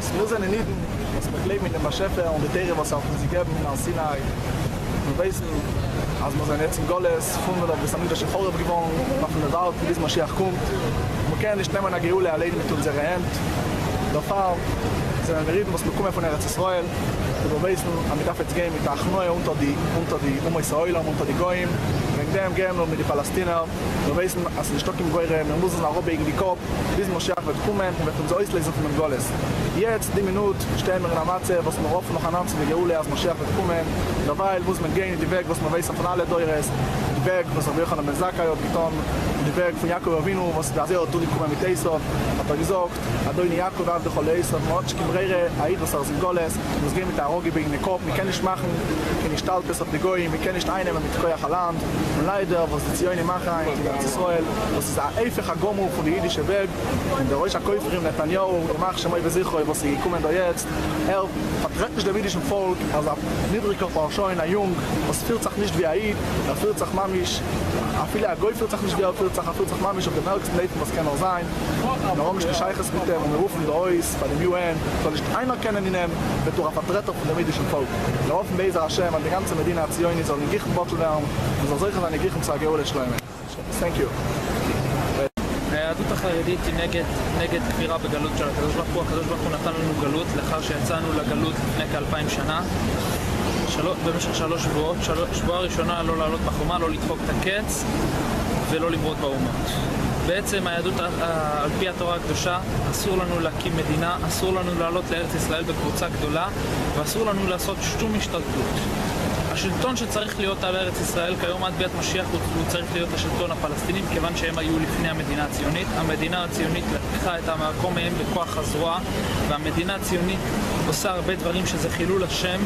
Wir sind in Iden, was wir leben in dem Beschäfer und die Tiere, was auch sie geben in Sinai. Wir wissen, als wir sind jetzt in Goles, finden wir, bis am Ende schon vorher gewonnen, machen wir Wald, bis Mashiach kommt. Wir können nicht nehmen eine Geule allein mit unserer Hand. Dafür sind wir reden, was wir kommen von Yisroel. Wir wissen, wir dürfen jetzt gehen mit der Achnoe unter die Yisroel, unter die Goyim. Wegen dem gehen wir mit den Palästinern. Wir wissen, als die Stock im Geure, wir müssen nach oben gegen die Kopf. Bis Mashiach wird kommen und wird uns auslesen von dem Goles. Jetzt, die Minute, stehen wir in der Matze, was wir offen noch an zu der Geule, als Mashiach wird kommen. Dabei muss man gehen in die Weg, was man weiß von allen Teures. Die Weg, was wir Yochanan ben Zakkai hat getan. Die Weg von Jakob Avinu, was der Azeh hat durchgekommen mit Esau. Hat gesagt, Adoni Jakob war der Chole Esau, Motschkim Reire, Aid, was in Goles. Wir müssen gehen mit der Arogi wegen den Kopf. Wir können nicht machen, wir können nicht Stalkes auf die Goyim, wir können nicht einnehmen mit Koyach Aland. Und leider, was die Zioine machen, in Yisroel, das ist ein einfacher Gomu von der jüdischen Weg. Und der Rosh HaKoiferim Netanyahu, der Mach Shemoi Bezichoi, was sie kommen da jetzt. Vertritt nicht dem jüdischen Volk, als ein niedriger Paraschoin, ein Jung, was fühlt sich nicht wie Aid, fühlt sich Mamisch, viele Agoi fühlt sich nicht wie fühlt sich Mamisch auf dem höchsten Leben, was kann auch sein. Warum ist Gescheiches mit dem, und wir rufen der Weiss, bei dem UN, soll nicht einer kennen in ihm, wird durch ein Vertreter von dem jüdischen Volk. Wir hoffen, Bezer Hashem, an die ganze Medina Zioini soll in Gichen Bottel werden, und soll solche seine Gichen zu Geole schleimen. Thank you. היהדות החרדית היא נגד כפירה בגלות של הקדוש ברוך הוא. הקדוש ברוך הוא נתן לנו גלות לאחר שיצאנו לגלות לפני כ-2000 שנה. במשך 3 שבועות. שבועה ראשונה לא לעלות בחומה, לא לדפוק את הקץ ולא למרוד באומות. בעצם היהדות על פי התורה הקדושה אסור לנו להקים מדינה, אסור לנו לעלות לארץ ישראל בקבוצה גדולה ואסור לנו לעשות שום השתלטות. השלטון שצריך להיות על ארץ ישראל כיום עד ביאת משיח הוא צריך להיות השלטון הפלסטיני, כיוון שהם היו לפני המדינה הציונית. המדינה הציונית לקחה את המקום מהם בכוח הזרוע, והמדינה הציונית עושה הרבה דברים שזה חילול השם.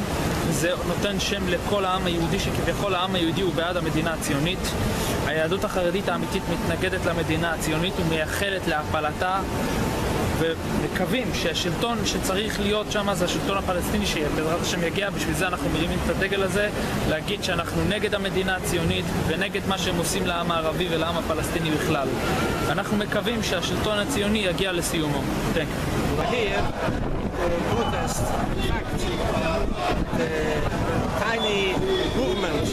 זה נותן שם לכל העם היהודי, שכביכול העם היהודי הוא בעד המדינה הציונית. היהדות החרדית האמיתית מתנגדת למדינה הציונית ומייחלת להפלתה, ומקווים שהשלטון שצריך להיות שם זה השלטון הפלסטיני שבעזרת השם יגיע. בשביל זה אנחנו מרימים את הדגל הזה, להגיד שאנחנו נגד המדינה הציונית ונגד מה שהם עושים לעם הערבי ולעם הפלסטיני בכלל. אנחנו מקווים שהשלטון הציוני יגיע לסיומו. Here, the protest, in fact, the tiny movement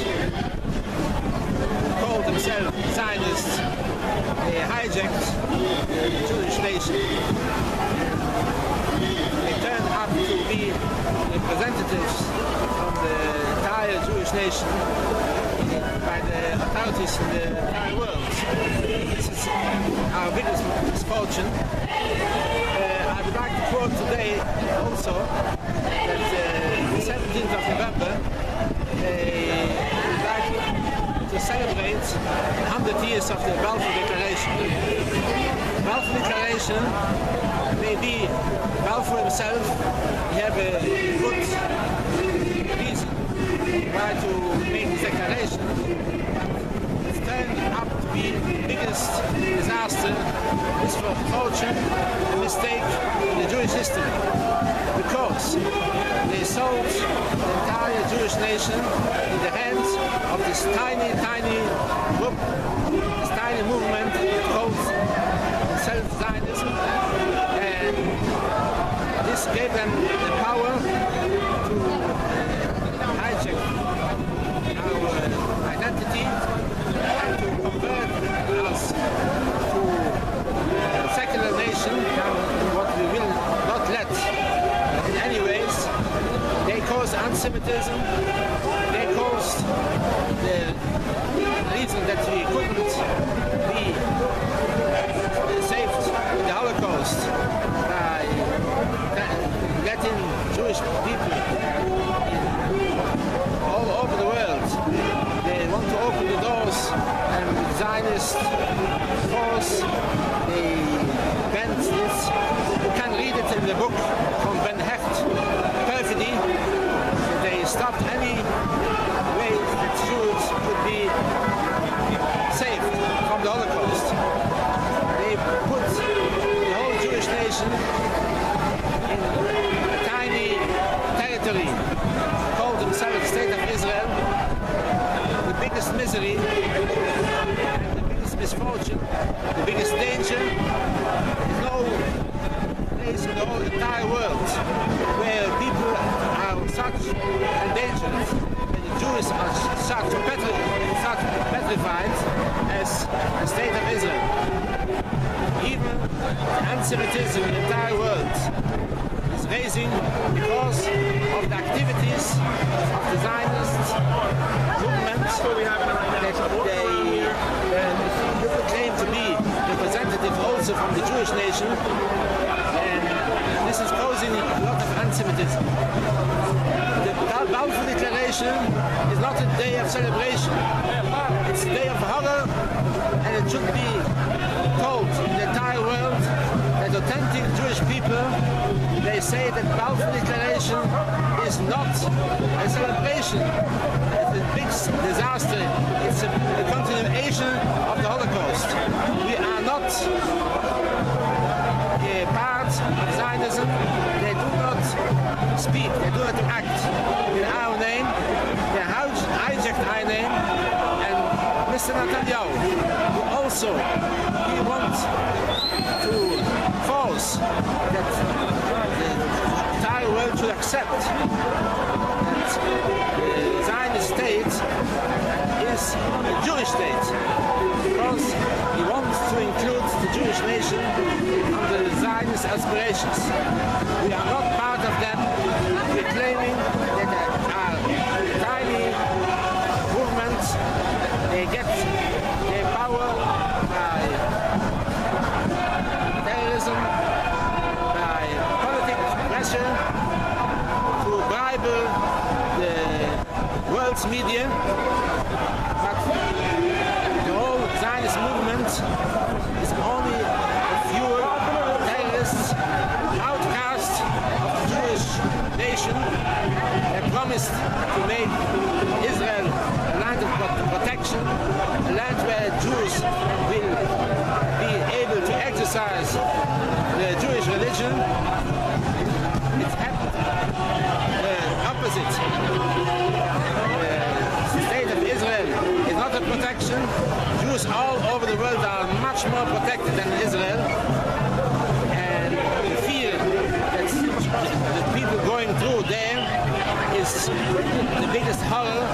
called themselves Zionists, they hijacked the Jewish nation. They turned out to be representatives from the entire Jewish nation by the authorities in the entire world. This is our biggest misfortune. I would like to quote today also that the 17th of November they would like to celebrate 100 years of the Balfour Declaration. The Balfour Declaration may be Balfour himself, he have a good reason why to make this declaration. It's turned up to be the biggest disaster, misfortune, a mistake in the Jewish history, because they sold the entire Jewish nation in the hands of this tiny group, this tiny movement called self-Zionism, and this gave them the power to hijack our identity and to convert us to a secular nation, what we will not let in any ways. They caused anti-Semitism, they caused the reason that we couldn't be saved in the Holocaust by letting Jewish people all over the world. They want to open the doors, and with Zionist force they bent this. You can read it in the book from Ben Hecht, Perfidy. They stopped any way that Jews could be saved from the Holocaust. They put the whole Jewish nation in a tiny territory, called themselves the State of Israel. The biggest misery, the biggest misfortune, the biggest danger. There's no place in the whole entire world endangered. And the Jews are such petrified as the state of Israel. Even anti-Semitism in the entire world is raising because of the activities of the Zionist movement that they claim to be representative also from the Jewish nation, and this is causing a lot of anti-Semitism. The Balfour Declaration is not a day of celebration, it's a day of horror, and it should be told in the entire world that authentic Jewish people, they say that Balfour Declaration is not a celebration, it's a big disaster, it's a continuation of the Holocaust. We are not a part of Zionism, they do not speak, they do not act in our name, they hijacked our name, and Mr. Netanyahu, who also, he wants to force that the entire world should accept that the Zionist state is a Jewish state, because he wants to include the Jewish nation under the Zionist aspirations. We are not part of them. We are claiming that our tiny movements, they get their power by terrorism, by political pressure, to bribe the world's media. But the whole Zionist movement is only a few terrorists, outcasts of the Jewish nation, that promised to make Israel a land of protection, a land where Jews will be able to exercise the Jewish religion. It's happened the opposite. The state of Israel is not a protection. Jews all over the world are much more protected than Israel. And the fear that the people going through there is the biggest horror.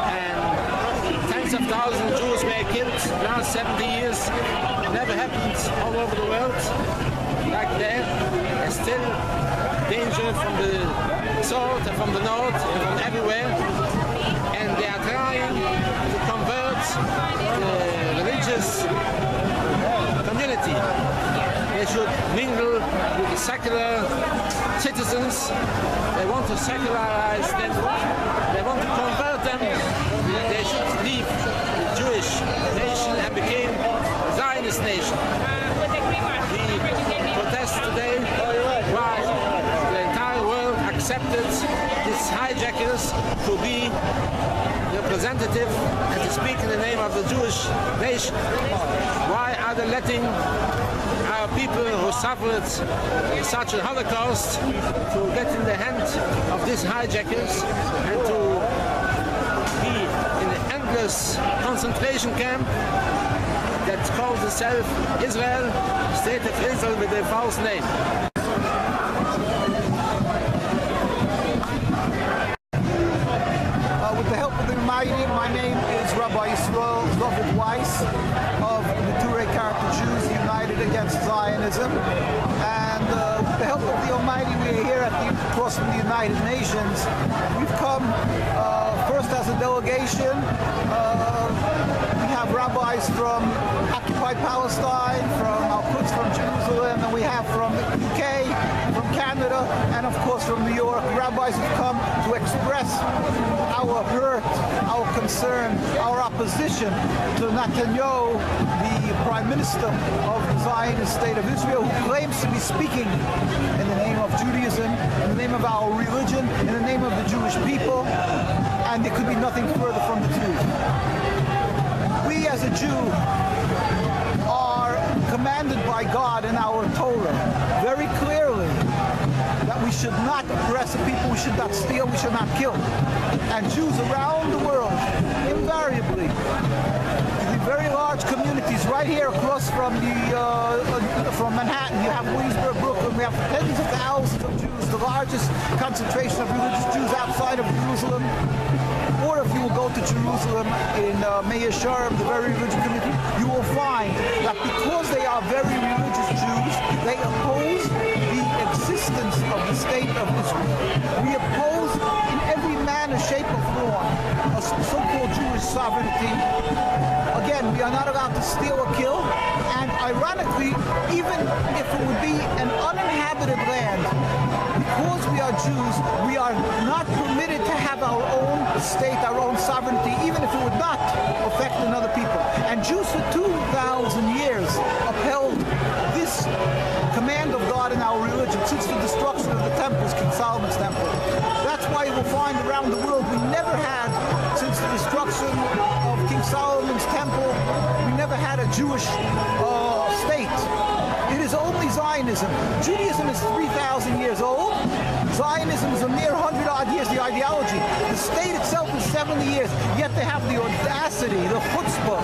And tens of thousands of Jews were killed last 70 years. It never happened all over the world like that. There's still danger from the south and from the north and from everywhere. And they are trying to convert the religious community. They should mingle with the secular citizens. They want to secularize them. They want to convert them. They should leave the Jewish nation and become a Zionist nation. We protest today why the entire world accepted these hijackers to be representative and to speak in the name of the Jewish nation. Why are they letting our people who suffered such a Holocaust to get in the hands of these hijackers and to be in an endless concentration camp that calls itself Israel, State of Israel with a false name. With the help of the Almighty, my name is Rabbi Yisroel Dovid Weiss of the Turei Character Jews United Against Zionism. And with the help of the Almighty, we are here across from the United Nations. We've come first as a delegation. We have rabbis from occupied Palestine, from Al-Quds, from Jerusalem, and we have from the UK, from Canada, and of course from New York. Rabbis have come to express our hurt, our concern, our opposition to Netanyahu, the Prime Minister of the Zionist State of Israel, who claims to be speaking in the name of Judaism, in the name of our religion, in the name of the Jewish people, and there could be nothing further from the truth. We as a Jew are commanded by God in our Torah very clearly that we should not oppress the people, we should not steal, we should not kill. And Jews around the world, invariably, the very large community communities right here across from from Manhattan. You have Williamsburg, Brooklyn. We have tens of thousands of Jews, the largest concentration of religious Jews outside of Jerusalem. Or if you will go to Jerusalem in Meir Sharm, the very religious community, you will find that because they are very religious Jews, they oppose the existence of the state of Israel. We oppose in every manner, shape, or form a so-called Jewish sovereignty. Again, we are not allowed to steal or kill, and ironically, even if it would be an uninhabited land, because we are Jews, we are not permitted to have our own state, our own sovereignty, even if it would not affect another people. And Jews for 2,000 years upheld this command of God in our religion since the destruction of the temples, King Solomon's temple. That's why you will find around the world we never had, since the destruction of King Solomon's temple, we never had a Jewish state. It is only Zionism. Judaism is 3,000 years old. Zionism is a mere 100-odd years, the ideology. The state itself is 70 years, yet they have the audacity, the chutzpah,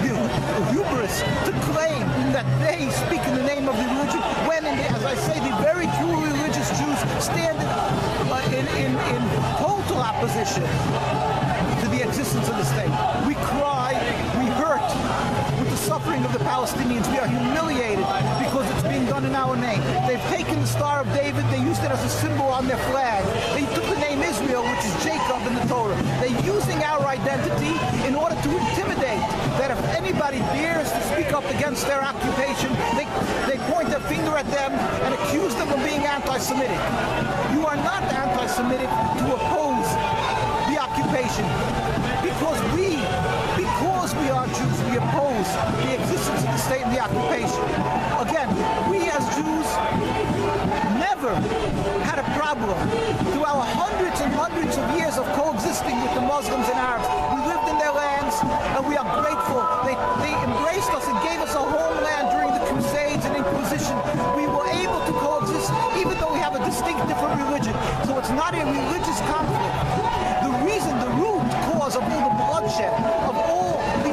the hubris to claim that they speak in the name of the religion, when, as I say, the very true religious Jews stand in total opposition to the existence of the state. We cry, we hurt with the suffering of the Palestinians. We are humiliated because it's being done in our name. They've taken the Star of David, they used it as a symbol on their flag. They took the name Israel, which is Jacob in the Torah. They're using our identity in order to intimidate, that if anybody dares to speak up against their occupation, they point their finger at them and accuse them of being anti-Semitic. You are not anti-Semitic to oppose the occupation. Because we are Jews, we oppose the existence of the state and the occupation. Again, we as Jews never had a problem through our hundreds and hundreds of years of coexisting with the Muslims and Arabs. We lived in their lands and we are grateful. They embraced us and gave us a homeland during the Crusades and Inquisition. We were able to coexist even though we have a distinct different religion. So it's not a religious conflict. The reason, the root cause of all the bloodshed, of all the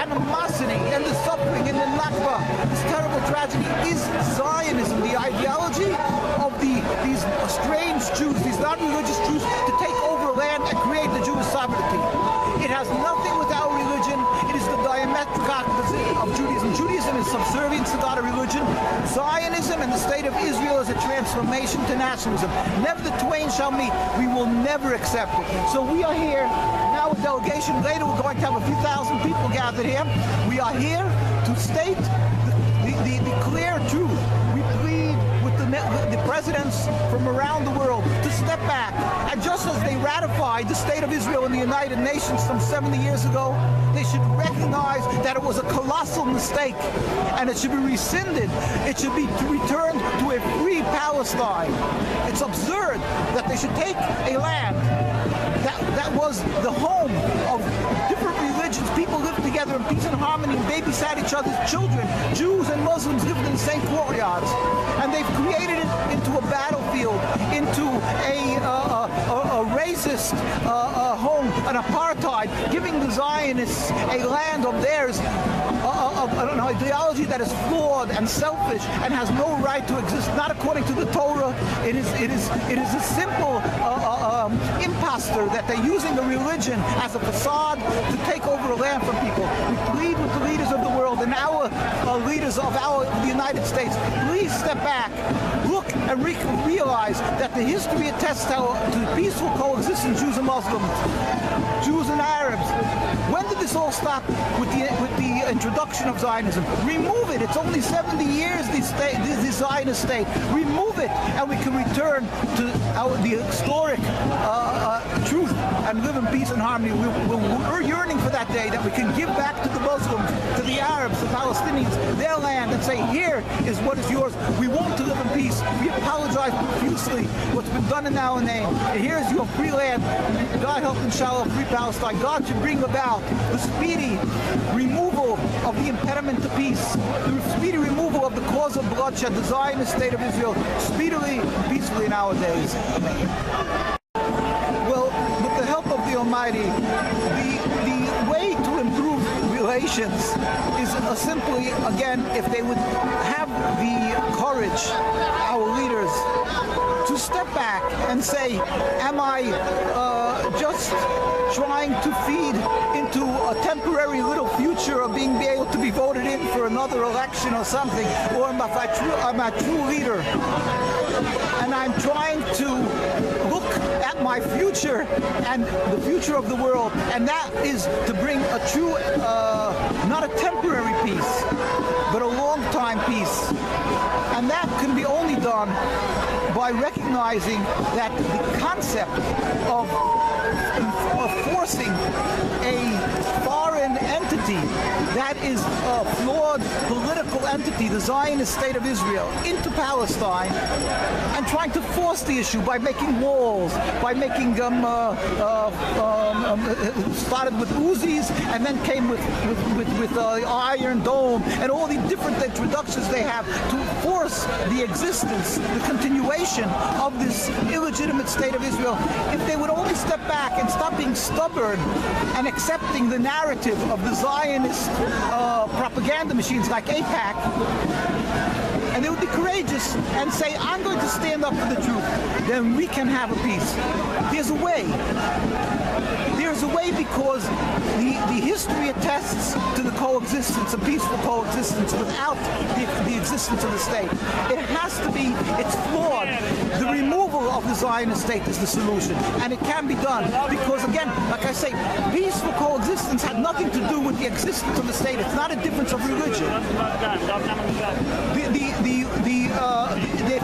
animosity and the suffering and the Nakba, this terrible tragedy, is Zionism, the ideology of these strange Jews, these non-religious Jews, to take over land and create the Jewish sovereignty. It has nothing with our religion. It is the diametric opposite of Judaism. Judaism is subservience to God, a religion. Zionism and the state of Israel is a transformation to nationalism. Never the twain shall meet. We will never accept it. So we are here now, a delegation. Later we're going to have a few thousand people gathered here. We are here to state the clear truth. We plead with the presidents from around the world to step back. And just as they ratified the state of Israel in the United Nations some 70 years ago, they should recognize that it was a colossal mistake and it should be rescinded. It should be returned to a free Palestine. It's absurd that they should take a land that was the home of different religions. People lived together in peace and harmony and babysat each other's children. Jews and Muslims lived in the same courtyards. And they've created it into a battlefield, into a racist home, an apartheid, giving the Zionists a land of theirs, an ideology that is flawed and selfish and has no right to exist, not according to the Torah. It is a simple imposter that they're using a religion as a facade to take over a land from people. We plead with the leaders of the world and our leaders of the United States, please step back, look and realize that the history attests to peaceful coexistence, Jews and Muslims, Jews and Arabs. When did this all stop? With the introduction of Zionism. Remove it. It's only 70 years, the Zionist state. Remove it, and we can return to the historic truth and live in peace and harmony. We're yearning for that day that we can give back to the Muslims, to the Arabs, the Palestinians, their land, and say, here is what is yours. We want to live in peace. We apologize profusely what's been done in our name. And here is your free land. God help, inshallah, free Palestine. God should bring about the speedy removal of the impediment to peace, the speedy removal of the cause of bloodshed, the Zionist state of Israel, speedily and peacefully in our days. Well, with the help of the Almighty, the way to improve relations is simply, again, if they would have the courage, our leaders, to step back and say, am I just trying to feed into a temporary little future of being able to be voted in for another election or something, or am I a true leader? And I'm trying to look at my future and the future of the world, and that is to bring a true, not a temporary peace, but a long-time peace. And that can be only done by recognizing that the concept of forcing a foreign entity that is a flawed political entity, the Zionist state of Israel, into Palestine, and trying to force the issue by making walls, by making them started with Uzis and then came with Iron Dome and all the different introductions they have to force the existence, the continuation of this illegitimate state of Israel. If they would only step back and stop being stubborn and accepting the narrative of the Zionist propaganda machines like AIPAC, and they would be courageous and say, I'm going to stand up for the truth, then we can have a peace. There's a way. There's a way because the history attests to the coexistence, a peaceful coexistence without the existence of the state. It has to be, it's flawed. The removal of the Zionist state is the solution, and it can be done because, again, like I say, peaceful coexistence had nothing to do with the existence of the state. It's not a difference of religion.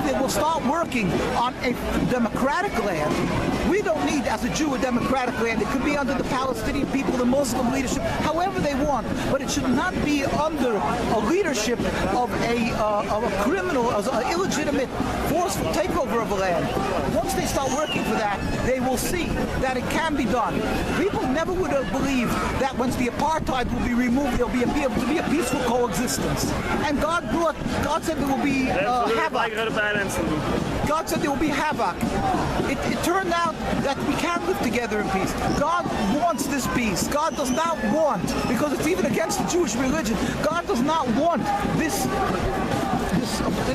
They will start working on a democratic land. We don't need, as a Jew, a democratic land. It could be under the Palestinian people, the Muslim leadership, however they want, but it should not be under a leadership of a criminal, an illegitimate, forceful takeover of a land. Once they start working for that, they will see that it can be done. People never would have believed that once the apartheid will be removed, there'll be able to be a peaceful coexistence. And God said there will be havoc. God said there will be havoc. It turned out that we can live together in peace. God wants this peace. God does not want, because it's even against the Jewish religion, God does not want this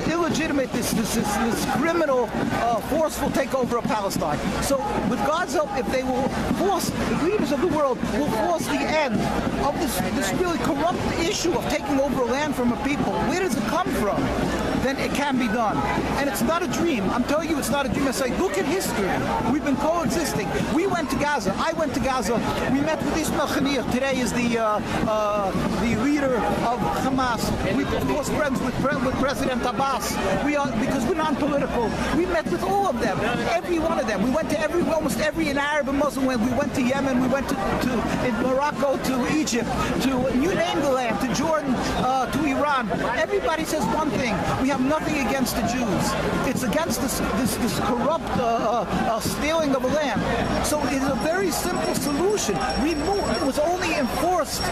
illegitimate, this criminal, forceful takeover of Palestine. So with God's help, if they will force, the leaders of the world will force the end of this really corrupt issue of taking over land from a people, where does it come from? Then it can be done. And it's not a dream. I'm telling you, it's not a dream. I say, look at history. We've been coexisting. We went to Gaza. I went to Gaza. We met with Ismail Haniyeh. Today is the leader of Hamas. We, of course, friends with President Abbas. Because we're non-political. We met with all of them, every one of them. We went to almost every Arab and Muslim land. We went to Yemen. We went to Morocco, to Egypt, to you name the land, to Jordan, to Iran. Everybody says one thing. We have nothing against the Jews. It's against this corrupt stealing of a land. So it's a very simple solution. It was only enforced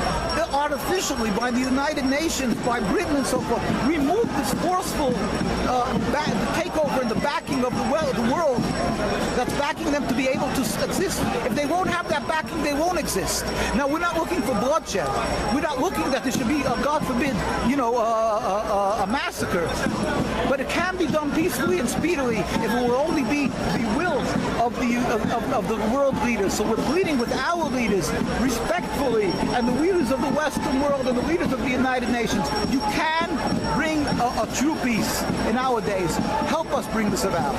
artificially by the United Nations, by Britain and so forth. Remove this forceful takeover and the backing of the world that's backing them to be able to exist. If they won't have that backing, they won't exist. Now, we're not looking for bloodshed. We're not looking that there should be, God forbid, a massacre. But it can be done peacefully and speedily if it will only be the will of the world leaders. So we're pleading with our leaders respectfully, and the leaders of the Western world and the leaders of the United Nations. You can bring a true peace in our days. Help us bring this about.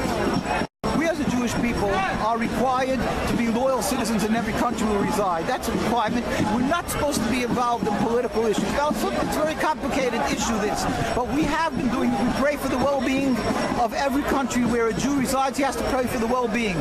We as a Jewish people are required to be loyal citizens in every country we reside. That's a requirement. We're not supposed to be involved in political issues. Now, it's a very complicated issue, this, but we have been doing, we pray for the well-being of every country where a Jew resides. He has to pray for the well-being.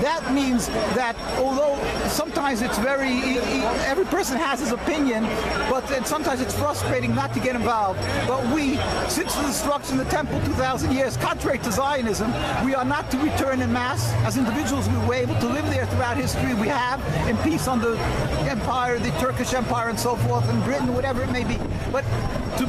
That means that although sometimes it's every person has his opinion, but sometimes it's frustrating not to get involved. But we, since the destruction of the temple 2,000 years, contrary to Zionism, we are not to return en masse. As individuals, we were able to live there throughout history. We have in peace under the empire, the Turkish Empire and so forth, and Britain, whatever it may be. But to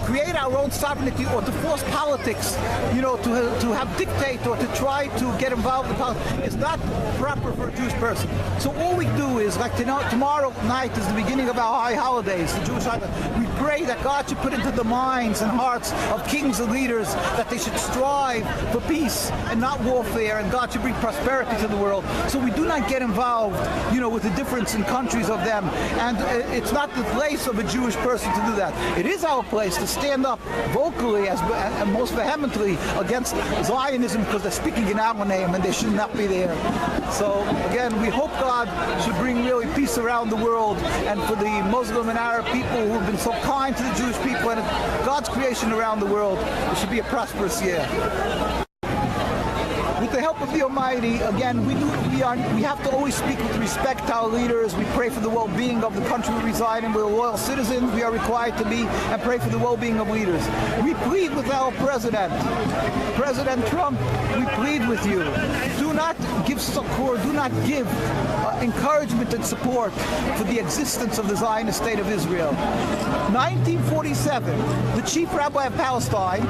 create our own sovereignty or to force politics, to have dictate or to try to get involved in politics is not proper for a Jewish person. So all we do is, like tomorrow night is the beginning of our high holidays, the Jewish holidays. We pray that God should put into the minds and hearts of kings and leaders that they should strive for peace and not warfare, and God should bring prosperity to the world. So we do not get involved, with the difference in countries of them. And it's not the place of a Jewish person to do that. It is our place to stand up vocally and most vehemently against Zionism, because they're speaking in our name and they should not be there. So again, we hope God should bring really peace around the world, and for the Muslim and Arab people who have been so kind to the Jewish people and God's creation around the world, it should be a prosperous year. With the help of the Almighty, again, we have to always speak with respect to our leaders. We pray for the well-being of the country we reside in. We're loyal citizens. We are required to be, and pray for the well-being of leaders. We plead with our President Trump. We plead with you. Do not give succor, do not give encouragement and support for the existence of the Zionist State of Israel. 1947, the chief rabbi of Palestine,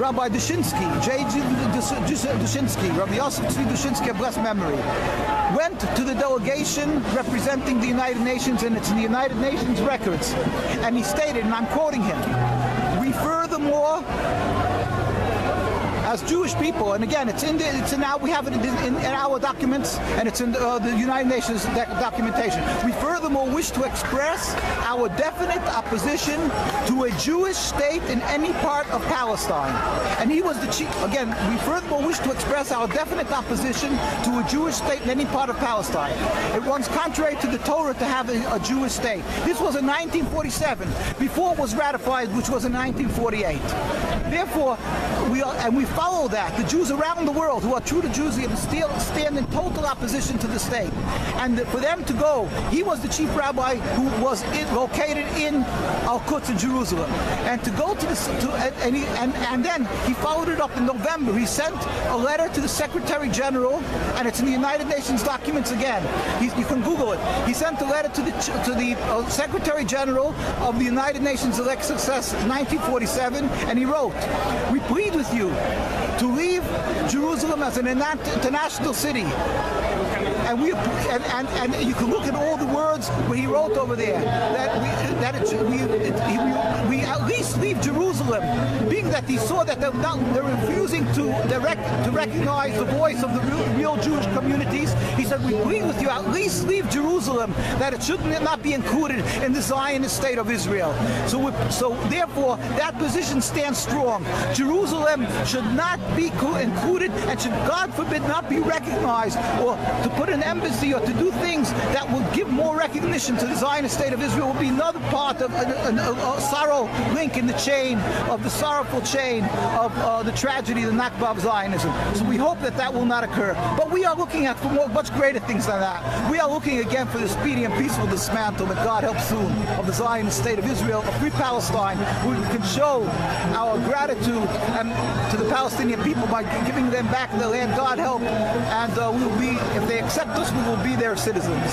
Rabbi Dushinsky, J.G. Dushinsky, Rabbi Yosef Tzvi Dushinsky of blessed memory, went to the delegation representing the United Nations, and it's in the United Nations records, and he stated, and I'm quoting him, "We furthermore, as Jewish people," and again, we have it in our documents, and it's in the United Nations documentation. "We furthermore wish to express our definite opposition to a Jewish state in any part of Palestine." And he was the chief. Again, we furthermore wish to express our definite opposition to a Jewish state in any part of Palestine. It runs contrary to the Torah to have a Jewish state. This was in 1947, before it was ratified, which was in 1948. Therefore, we follow that. The Jews around the world who are true to Judaism still stand in total opposition to the state. And for them to go, he was the chief rabbi who was located in Al-Quds in Jerusalem. And to go to and then he followed it up in November. He sent a letter to the Secretary General, and it's in the United Nations documents again. You can Google it. He sent a letter to the Secretary General of the United Nations Elect Success in 1947, and he wrote, "We plead with you to leave Jerusalem as an international city." And you can look at all the words where he wrote over there we at least leave Jerusalem, being that he saw that they're refusing to recognize the voice of the real Jewish communities. He said, "We plead with you, at least leave Jerusalem, that it should not be included in the Zionist State of Israel." So therefore, that position stands strong. Jerusalem should not be included, and should, God forbid, not be recognized, or to put an embassy or to do things that will give more recognition to the Zionist State of Israel will be another part of a sorrow link in the chain of the sorrowful chain of the tragedy, the Nakba of Zionism. So we hope that will not occur. But we are looking at for much greater things than that. We are looking again for the speedy and peaceful dismantlement, God help soon, of the Zionist State of Israel, a free Palestine, where we can show our gratitude to the Palestinian people by giving them back their land, God help, and we will be, if they accept us, we will be their citizens.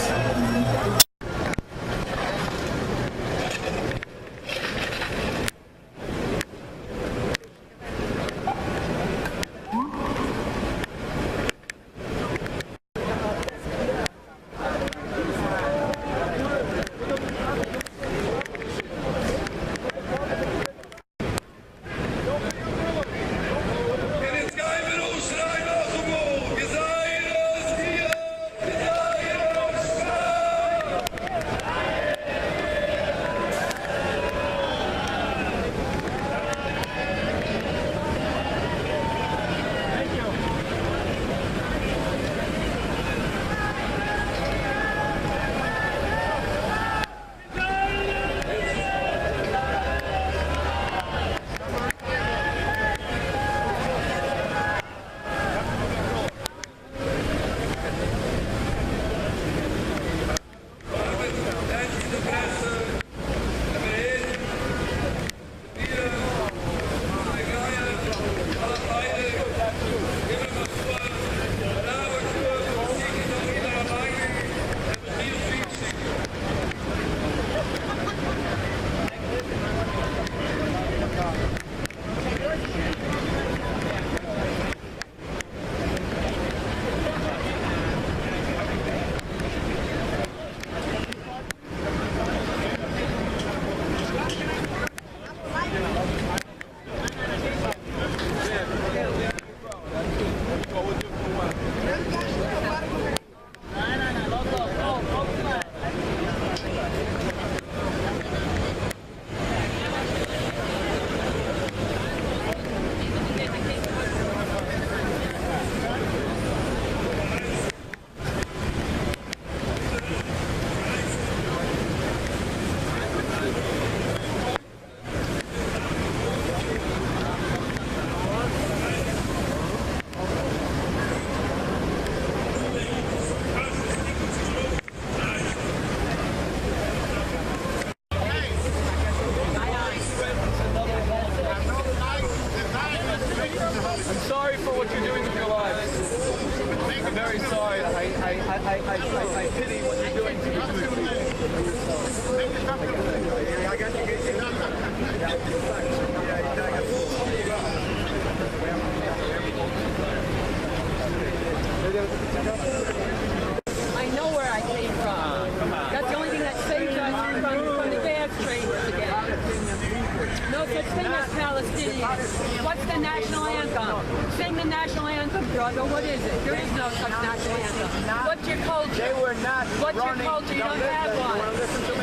Palestinians. What's the national anthem? Sing the national anthem, brother. What is it? There is no such national anthem. What's your culture? They were not What's your running. culture? You don't have one.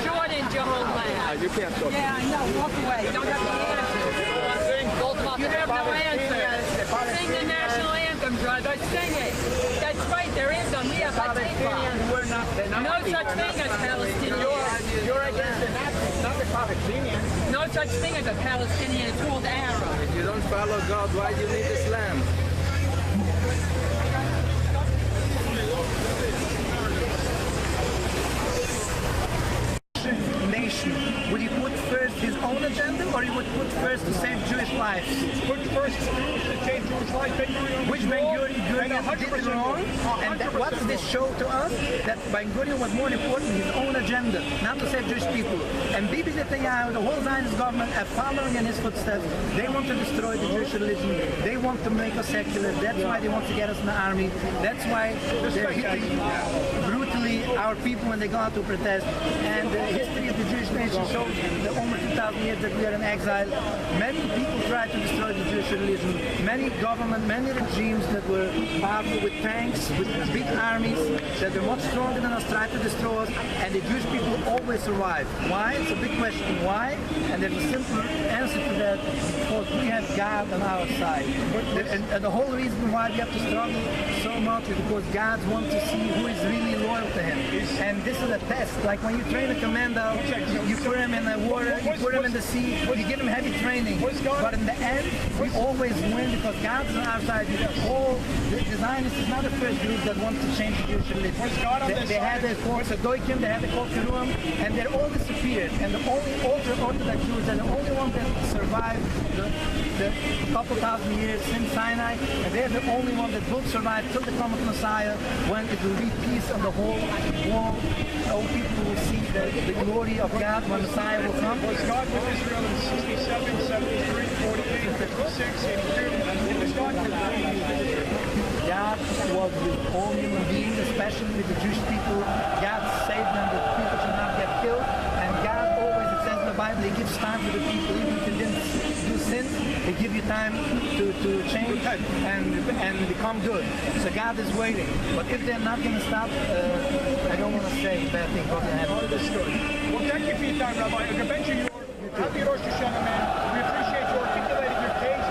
Jordan's your homeland. You can't talk. Yeah, I know. Walk away. You don't have the answer. You have no answer. Sing the national anthem, brother. Sing it. That's right. There is one. We have Palestinians were not. no such thing as Palestinians. You're against the Nazis, not the Palestinians. No such thing as a Palestinian. It's called Arab. If you don't follow God, why do you need this land? Nation, would he put first his own agenda, or he would put first to save Jewish lives? Put first to save Jewish life, Which Ben-Gurion did wrong, and what does this show to us? That Ben-Gurion was more important his own agenda, not to save Jewish people. And Bibi Netanyahu, the whole Zionist government, are following in his footsteps. They want to destroy the Jewish religion. They want to make us secular. That's why they want to get us in the army. That's why they're hitting brutally our people when they go out to protest. And the history of the Jewish nation shows that over 2,000 years that we are in exile. Many people tried to destroy the Jewish religion. Many governments, many regimes that were powerful with tanks, with big armies, that are much stronger than us, tried to destroy us, and the Jewish people always survive. Why? It's a big question. Why? And there's a simple answer to that, because we have God on our side. And the whole reason why we have to struggle so much is because God wants to see who is really loyal to Him. And this is a test. Like when you train a commando, you put him in the water, you put him in the sea, you give him heavy training. But in the end, we always win because God's on our side. The Zionists is not the first group that wants to change the Jewish religion. They had the called Sadoikim, they had the called Keruim, and they're all disappeared. And the only Orthodox Jews are the only ones that survived the couple thousand years since Sinai, and they're the only one that will survive till the coming of Messiah, when it will be peace on the whole world. All people will see the glory of God when Messiah will come. Was God with Israel in 67, 73, 48, 56, 82? Was God with God was with all human beings, especially with the Jewish people. God saved them that people should not get killed. And God always, it says in the Bible, He gives time for the people. Even if you didn't do sin, He gives you time to change and become good. So God is waiting. But if they're not going to stop, I don't want to say bad things about the heaven. Well, thank you for your time, Rabbi. Happy Rosh Hashanah, man. We appreciate you articulating your case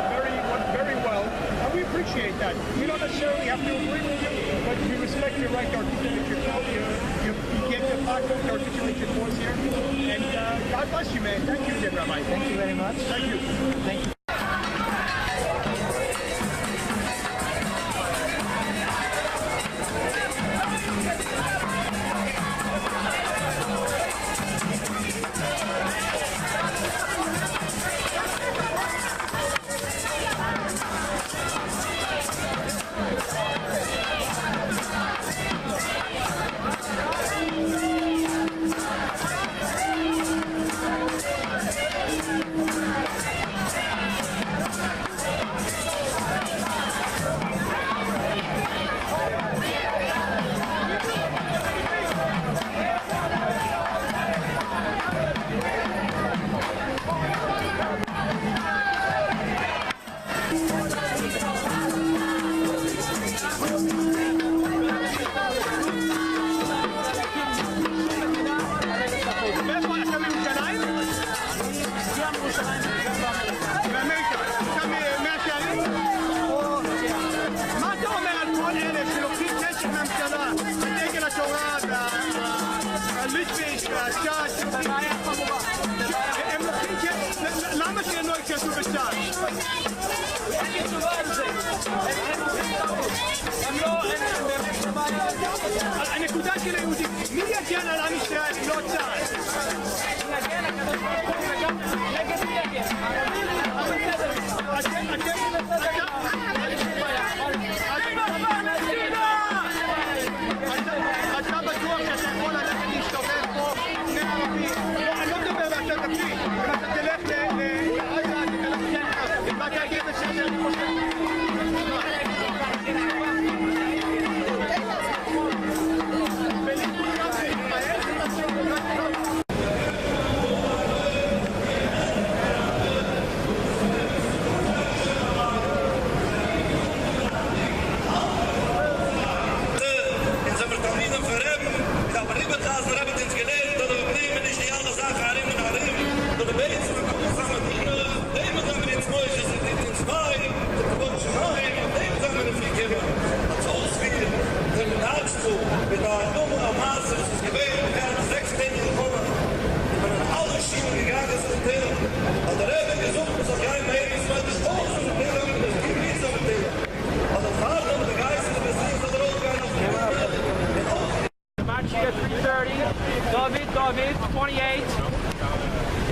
very well, and we appreciate that. We don't necessarily have to agree with you, but we respect your right to articulate your thought. You get the platform to articulate your cause here, and God bless you, man. Thank you again, Rabbi. Thank you very much. Thank you. Thank you. הנקודה של היהודים, מי יגן על עם ישראל אם לא צה"ל? יגן הקדוש ברוך הוא וגם נגד מי יגן? אתה בטוח שאתה יכול ללכת להשתובב פה לפני ערבים? אני לא מדבר בארצות הברית, אם אתה תלך לעזה, ואתה תגיד בסדר, אני חושב Thank you.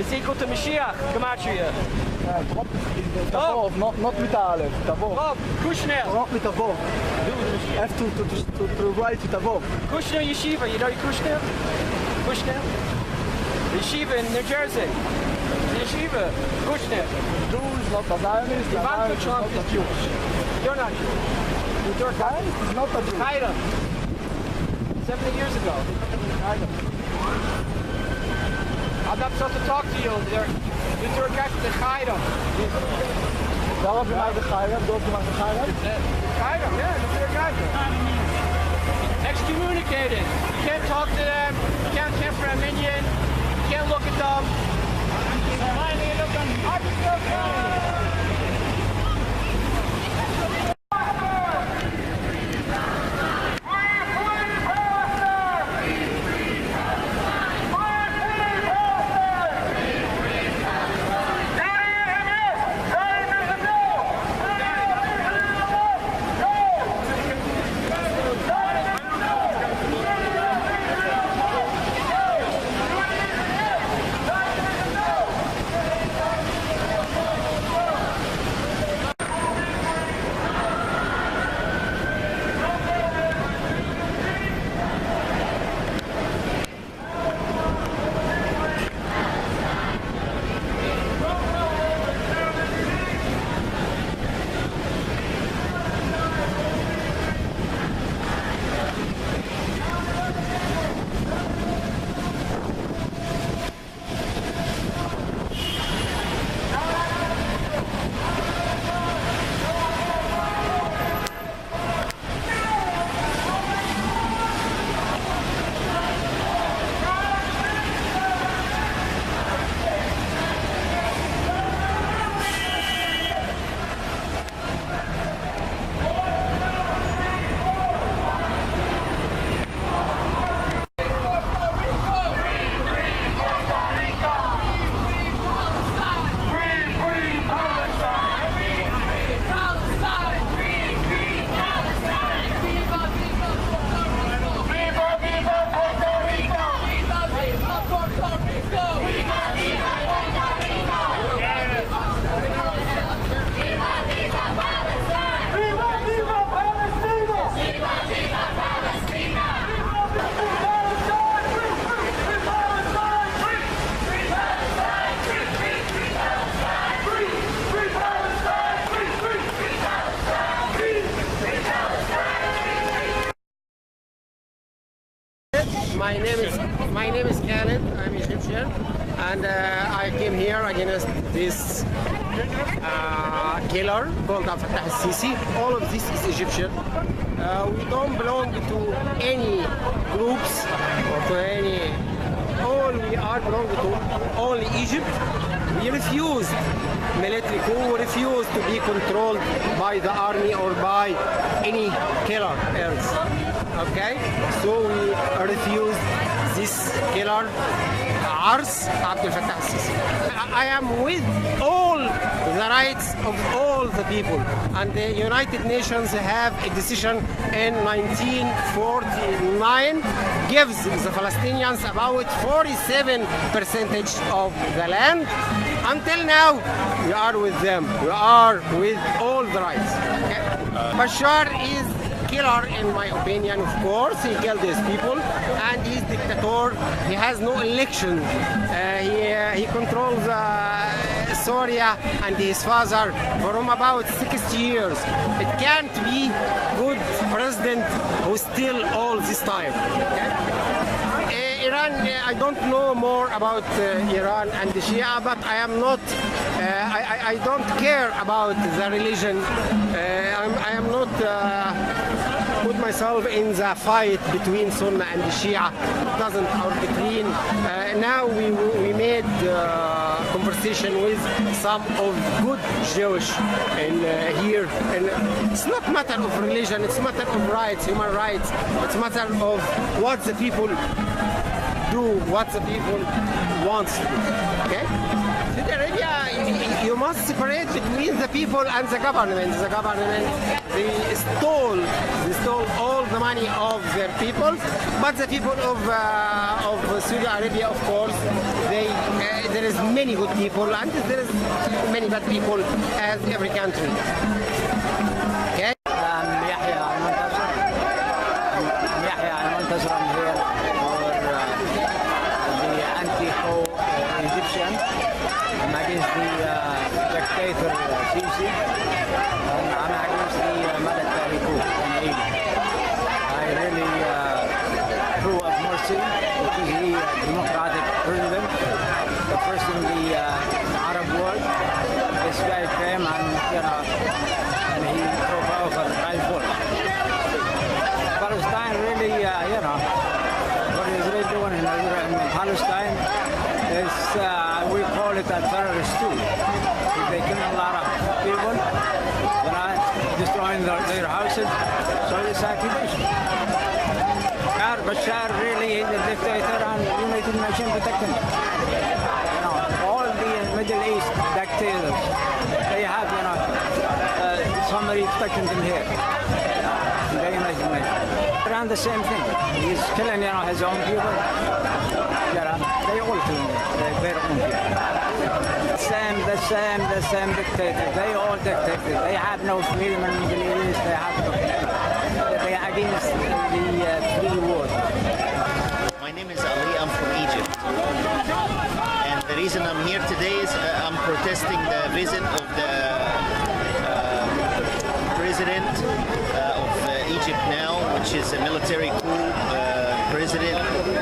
is equal to Mashiach, Gematria. Tavov, not with Aleph, Tavov. Bob, Kushner. Not with Tavov. Have to write with Tavov. Kushner Yeshiva, you know Kushner? Kushner? Yeshiva in New Jersey. Yeshiva, Kushner. Jews, not a Zionist. Ivanka Trump is Jewish. You're not Jewish. You're Zionist is not a Jew. Haida. 70 years ago. Haida. I'm not supposed to talk to you. You're a guy from the Haida. Waarom heb je mij de Chayram? Doe je maar de Chayram? Haida, yeah, you're a guy. Excommunicated. You can't talk to them. You can't camp for a minion. You can't look at them. My name is Khaled. I'm Egyptian, and I came here against this killer called Fattah al-Sisi. All of this is Egyptian. We don't belong to any groups or to any. All we are belong to only Egypt. We refuse military coup. We refuse to be controlled by the army or by any killer else. Okay, so we refuse this killer Ars Abdel Fattah al-Sisi. I am with all the rights of all the people, and the United Nations have a decision in 1949 gives the Palestinians about 47% of the land. Until now, we are with them. We are with all the rights. Okay? Bashar is killer in my opinion, of course. He killed his people and he's dictator. He has no election. He controls Syria and his father from about 60 years. It can't be good president who's still all this time. Okay? Iran, I don't know more about Iran and the Shia, but I am not, I don't care about the religion. I am not put myself in the fight between Sunni and the Shia. It doesn't our between. Now we made conversation with some of good Jewish in here. And it's not matter of religion, it's matter of rights, human rights. It's matter of what the people do, what the people want to do. Okay? Saudi Arabia, you must separate between the people and the government. The government, they stole all the money of their people, but the people of Saudi Arabia, of course, they there is many good people and there is many bad people as every country. Okay? I'm here for the anti-Egyptian. I'm against the dictator Sisi. I'm against the military coup in Egypt. I really prove of Morsi, which is the democratic president, the first in the Arab world. This guy came and he took over by force. Palestine really, what he's really doing in Palestine is, we call it a terrorist too. They kill a lot of people, destroying their houses, so it's accusation. Bashar really is a dictator and the United Nations protecting him. All the Middle East dictators, they have, somebody protecting them here. Around the same thing. He's killing, his own people. They all kill their own people. The same dictator. They all dictated. They have no freedom in the Middle East. They are against the free world. My name is Ali. I'm from Egypt. And the reason I'm here today is I'm protesting the visit of the president of Egypt now, which is a military coup president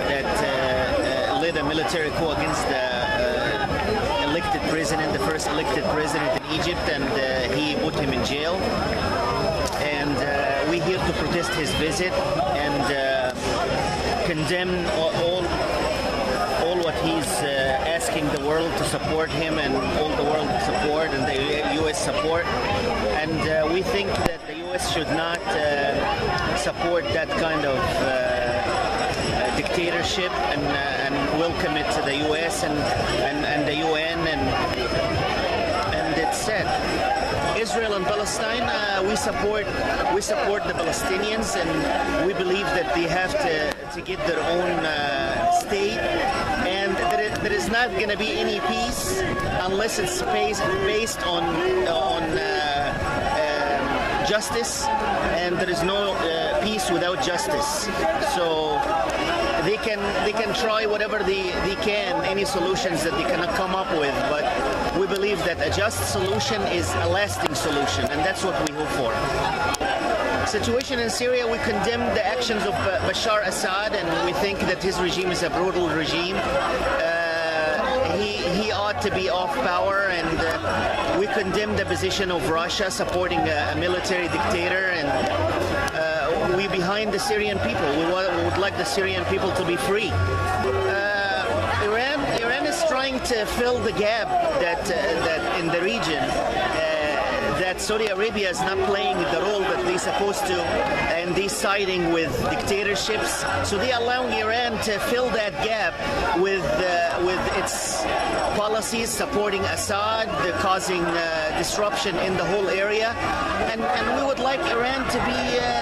that led a military coup against the elected president, the first elected president in Egypt, and he put him in jail. And we're here to protest his visit and condemn all what he's asking the world to support him and all the world support and the U.S. support. And we think that the U.S. should not support that kind of dictatorship and welcome it to the U.S. and the UN. And it's sad. Israel and Palestine, we support the Palestinians, and we believe that they have to get their own state, and there is not going to be any peace unless it's based on justice, and there is no peace without justice. So they can try whatever they can, any solutions that they cannot come up with, but we believe that a just solution is a lasting solution, and that's what we hope for. Situation in Syria, we condemn the actions of Bashar Assad, and we think that his regime is a brutal regime. He ought to be off power, and we condemn the position of Russia supporting a military dictator, and we behind the Syrian people. We would like the Syrian people to be free. Iran is trying to fill the gap that in the region that Saudi Arabia is not playing the role that they're supposed to, and they're siding with dictatorships. So they're allowing Iran to fill that gap with its policies supporting Assad, causing disruption in the whole area. And we would like Iran to be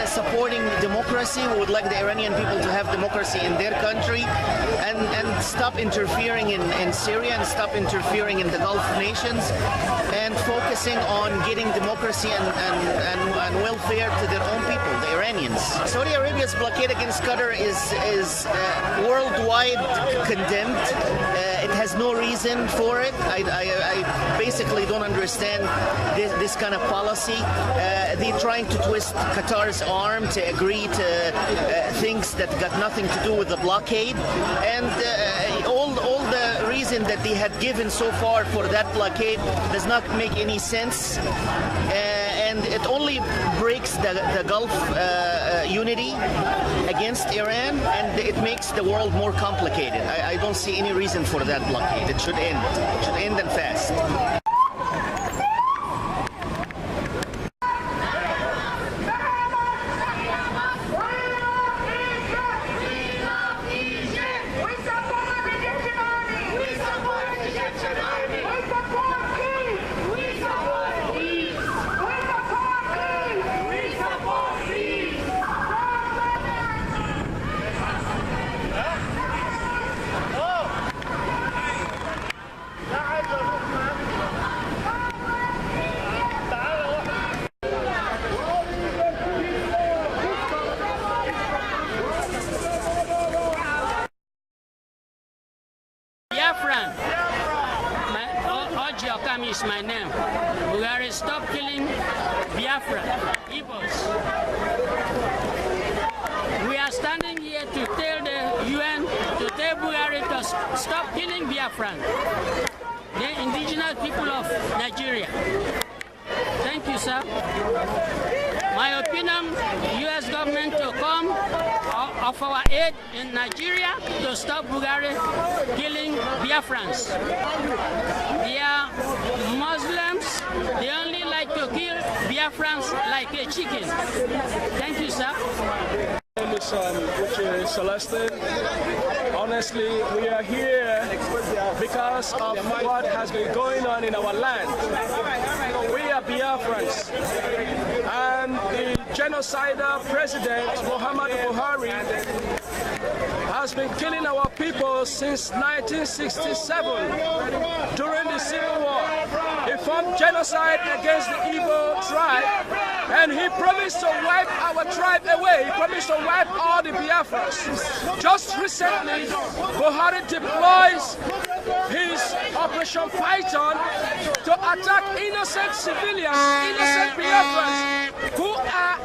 supporting democracy. We would like the Iranian people to have democracy in their country and stop interfering in Syria and stop interfering in the Gulf nations and focusing on getting democracy and welfare to their own people, the Iranians. Saudi Arabia's blockade against Qatar is worldwide condemned. It has no reason for it. I basically don't understand this kind of policy. They're trying to twist Qatar's arm to agree to things that got nothing to do with the blockade, and all the reason that they had given so far for that blockade does not make any sense, and it only breaks the Gulf unity against Iran, and it makes the world more complicated. I don't see any reason for that blockade. It should end. It should end and fast. Welcome is my name. Bulgaria, stop killing Biafra, Igbos. We are standing here to tell the UN, to tell Bulgaria to stop killing Biafran, the indigenous people of Nigeria. Thank you, sir. My opinion, U.S. government to come of our aid in Nigeria to stop Bulgaria killing Biafrans. They are Muslims. They only like to kill Biafrans like a chicken. Thank you, sir. My name is Celeste. Honestly, we are here because of what has been going on in our land. We are Biafrans, and the genocidal president, Muhammadu Buhari, has been killing our people since 1967 during the Civil War. He formed genocide against the Igbo tribe, and he promised to wipe our tribe away. He promised to wipe all the Biafrans. Just recently, Buhari deploys his Operation Python to attack innocent civilians, innocent Biafrans who are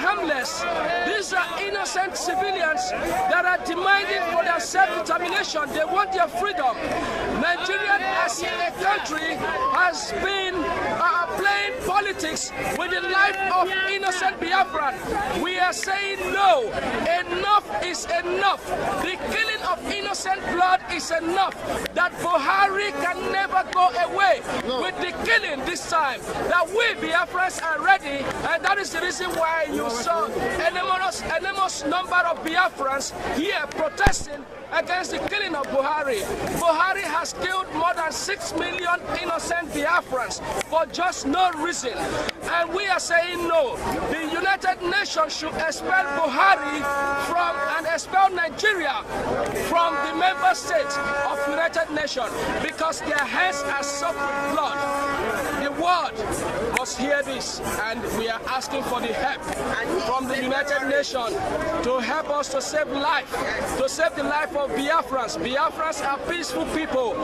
harmless. These are innocent civilians that are demanding for their self-determination. They want their freedom. Nigeria as a country has been playing politics with the life of innocent Biafran. We are saying no. Enough is enough. The killing of innocent blood is enough. That Buhari can never go away with the killing this time. That we Biafrans are ready, and that is the reason why you saw an enormous number of Biafrans here protesting against the killing of Buhari. Buhari has killed more than 6 million innocent Biafrans for just no reason. And we are saying no. The United Nations should expel Buhari from and expel Nigeria from the member states of United Nations because their hands are soaked with blood. The world must hear this, and we are asking for the help from the United Nations to help us to save life, to save the life of Biafrans. Biafrans are peaceful people.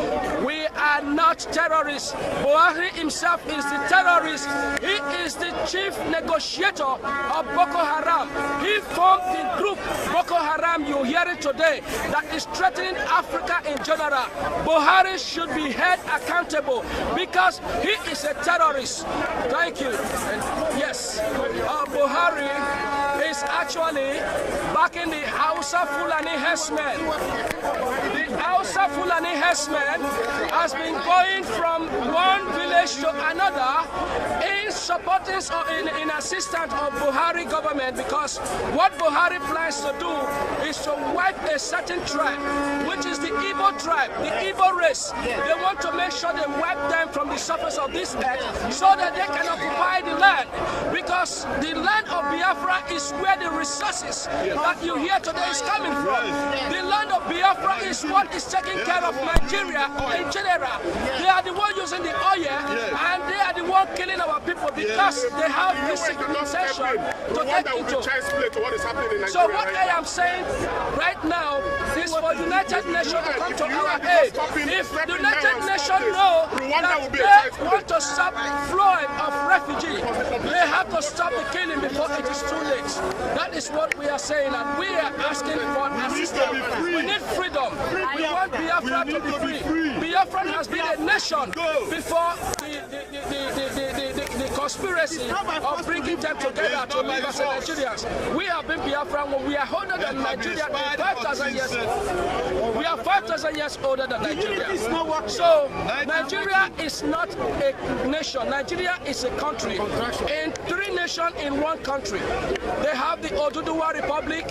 We are not terrorists. Buhari himself is the terrorist. He is the chief negotiator of Boko Haram. He formed the group Boko Haram, you hear it today, that is threatening Africa in general. Buhari should be held accountable because he is a terrorist. Thank you. And yes, Buhari is actually backing the Hausa Fulani herdsmen. The Hausa Fulani herdsmen has been going from one village to another in supporting or in assistance of Buhari government, because what Buhari plans to do is to wipe a certain tribe, which is the Igbo tribe, the Igbo race. They want to make sure they wipe them from the surface of this earth so that they can occupy the land, because the land of Biafra is where the resources that you hear today is coming from. The land of Biafra is what is taking care of Nigeria in general. They are the ones using the oil, and they are the ones killing our people because they have this intention to take into. So what I am saying right now is for the United Nations to come to our aid. If the United Nations know that they want to stop flowing of refugees, they have to stop the killing before it is too late. That is what we are saying, and we are asking for assistance. We need freedom. We want Biafra to be free. Biafra has been a nation before the conspiracy of bringing them together to live as Nigerians. We have been Biafra when we are older than Nigeria 5,000 years old. We are 5,000 years older than Nigeria. So Nigeria is not a nation. Nigeria is a country. In 3 nations in 1 country. They have the Oduduwa Republic,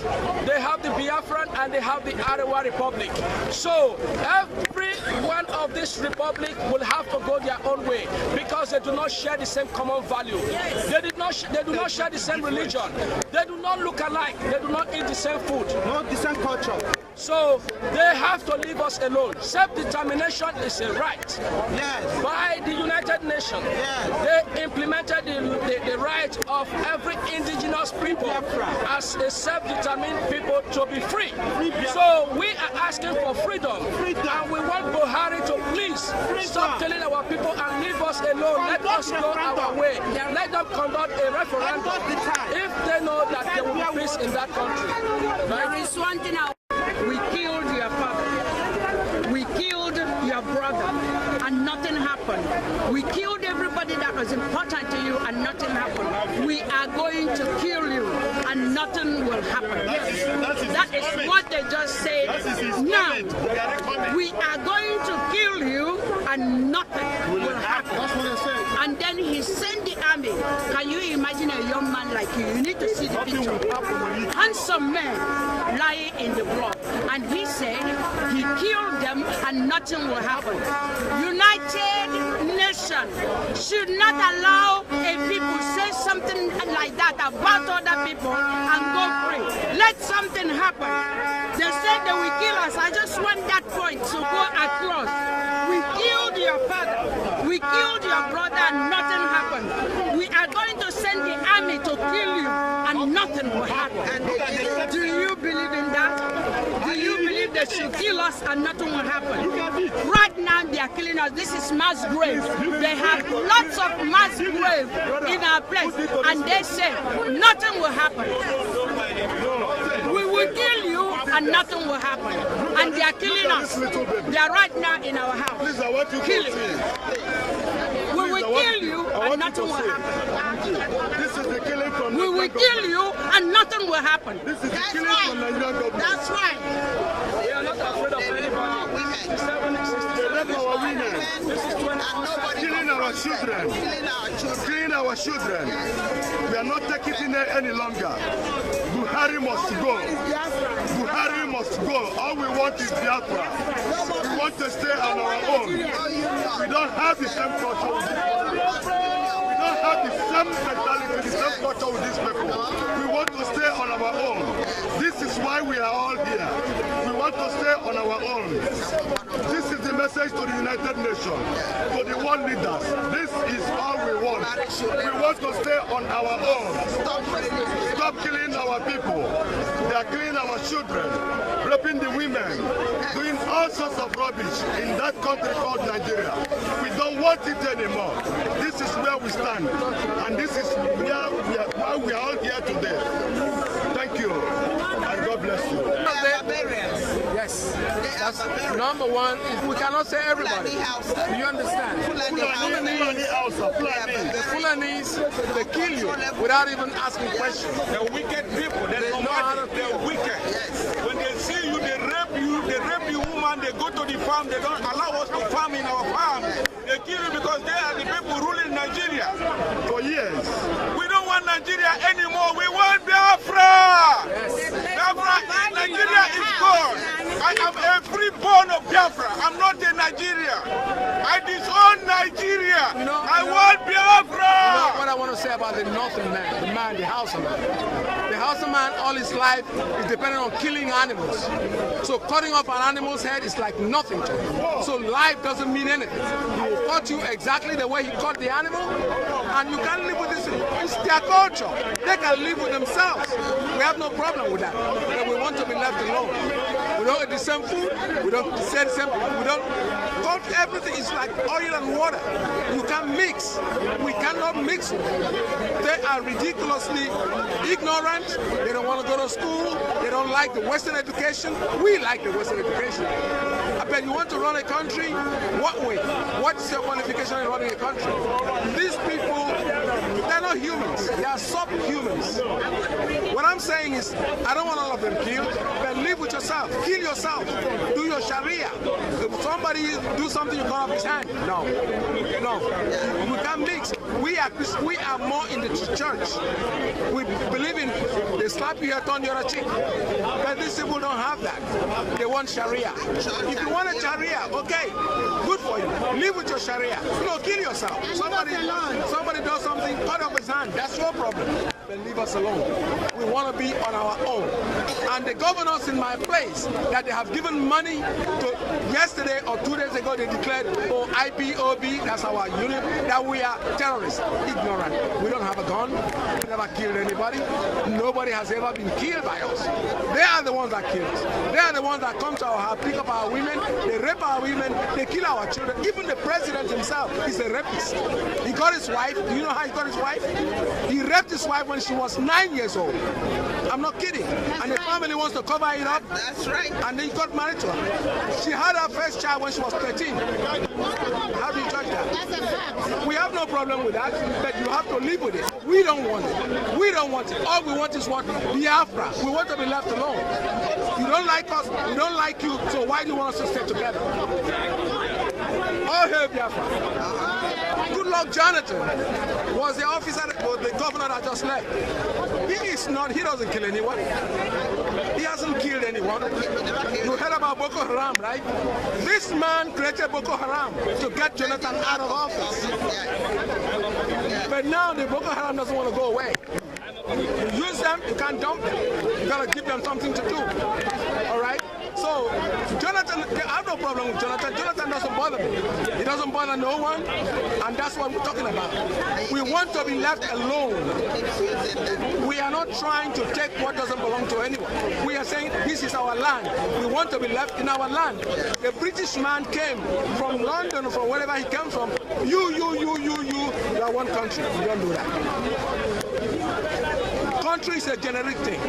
they have the Biafran, and they have the Arewa Republic. So every one of these republics will have to go their own way because they do not share the same common value. They do not share the same religion. They do not look alike. They do not eat the same food. Not the same culture. So they have to leave us alone. Self-determination is a right by the United Nations. They implemented the right of every indigenous people as a self-determined people to be free. So we are asking for freedom, and we want Buhari to please stop killing us go our way. Let them conduct a referendum if they know that there will be peace in that country. There is one thing we killed your father. We killed your brother, and nothing happened. We killed everybody that was important to you, and nothing happened. We are going to kill you, and nothing will happen. That is what they just said. Now, we are going to kill you, and nothing will happen. And then he sent the army. Can you imagine a young man like you? You need to see the picture. Handsome man lying in the blood. And he said he killed them and nothing will happen. United Nations should not allow a people say something like that about other people and go free. Let something happen. They said they will kill us. I just want that point to go across. We killed your father. We killed your brother and nothing happened. We are going to send the army to kill you and nothing will happen. Do you believe in that? Do you believe they should kill us and nothing will happen? Right now they are killing us. This is mass grave. They have lots of mass grave in our place and they say nothing will happen. We will kill you and nothing will happen. And they are killing us. They are right now in our house. Killing. We will kill you and nothing will happen. This is the killing from we will kill you and nothing will happen. This is the killing from Nigerian government. That's right. We are not afraid of anybody. This is 24/7. Killing our children. Killing our children. We are not taking it any longer. Buhari must go. Buhari must go. All we want is Biafra. We want to stay on our own. We don't have the same culture with these people. We don't have the same mentality, the same culture with these people. We want to stay on our own. This is why we are all here. We want to stay on our own. This is the message to the United Nations, to the world leaders. This is all we want. We want to stay on our own. Stop killing our people. They are killing our children, raping the women, doing all sorts of rubbish in that country called Nigeria. We don't want it anymore. This is where we stand, and this is why we are all here today. Thank you, and God bless you. Yes, that's number one. We cannot say everybody. You understand? The Fulanis, they kill you without even asking questions. They're wicked people. They're wicked. When they see you, they rape you woman, they go to the farm, they don't allow us to farm in our farm. They kill you because they are the people ruling Nigeria. For years. We don't want Nigeria anymore. We want Biafra. Biafra, Nigeria is gone. I am a freeborn of Biafra. I'm not a Nigeria. I disown Nigeria. I want Biafra. You know what I want to say about the northern man, the Hausa man. The Hausa man all his life is dependent on killing animals. So cutting off an animal's head is like nothing to him. So life doesn't mean anything. He will cut you exactly the way he cut the animal, and you can't live with this. It's their culture. They can live with themselves. We have no problem with that. But we want to be left alone. We don't eat the same food. We don't say the same. We don't. Everything is like oil and water. You can't mix. We cannot mix. They are ridiculously ignorant. They don't want to go to school. They don't like the Western education. We like the Western education. I bet you want to run a country. What way? What's your qualification in running a country? These people, they're not humans. They are subhumans. What I'm saying is, I don't want all of them killed, but live with yourself. Kill yourself. Do your Sharia. If somebody do something, you cut off his hand. No. No. We can't mix. We are more in the church. We believe in, they slap you here, turn your other cheek. But these people don't have that. They want Sharia. If you want a Sharia, okay, good for you. Live with your Sharia. No, kill yourself. Somebody does something, cut off his hand. That's your problem. then leave us alone. We want to be on our own. And the governors in my place that they have given money to, yesterday or 2 days ago, they declared, oh, IPOB, that's our unit, that we are terrorists. Ignorant. We don't have a gun. We never killed anybody. Nobody has ever been killed by us. They are the ones that kill us. They are the ones that come to our house, pick up our women, they rape our women, they kill our children. Even the president himself is a rapist. He got his wife. Do you know how he got his wife? He raped his wife when she was 9 years old. I'm not kidding. And the family wants to cover it up. That's right. And then he got married to her. She had her first child when she was 13. How do you judge that? That's a fact. We have no problem with that, but you have to live with it. We don't want it. We don't want it. All we want is what? Biafra. We want to be left alone. You don't like us, we don't like you, so why do you want us to stay together? All hail Biafra. Good luck, Jonathan was the officer, was the governor that just left. He doesn't kill anyone. He hasn't killed anyone. You heard about Boko Haram, right? This man created Boko Haram to get Jonathan out of office. But now the Boko Haram doesn't want to go away. You use them, you can't dump them. You gotta give them something to do. All right? So, Jonathan, I have no problem with Jonathan. Jonathan doesn't bother me. He doesn't bother no one, and that's what we're talking about. We want to be left alone. We are not trying to take what doesn't belong to anyone. We are saying this is our land. We want to be left in our land. The British man came from London or from wherever he came from. You are one country. You don't do that. Country is a generic thing.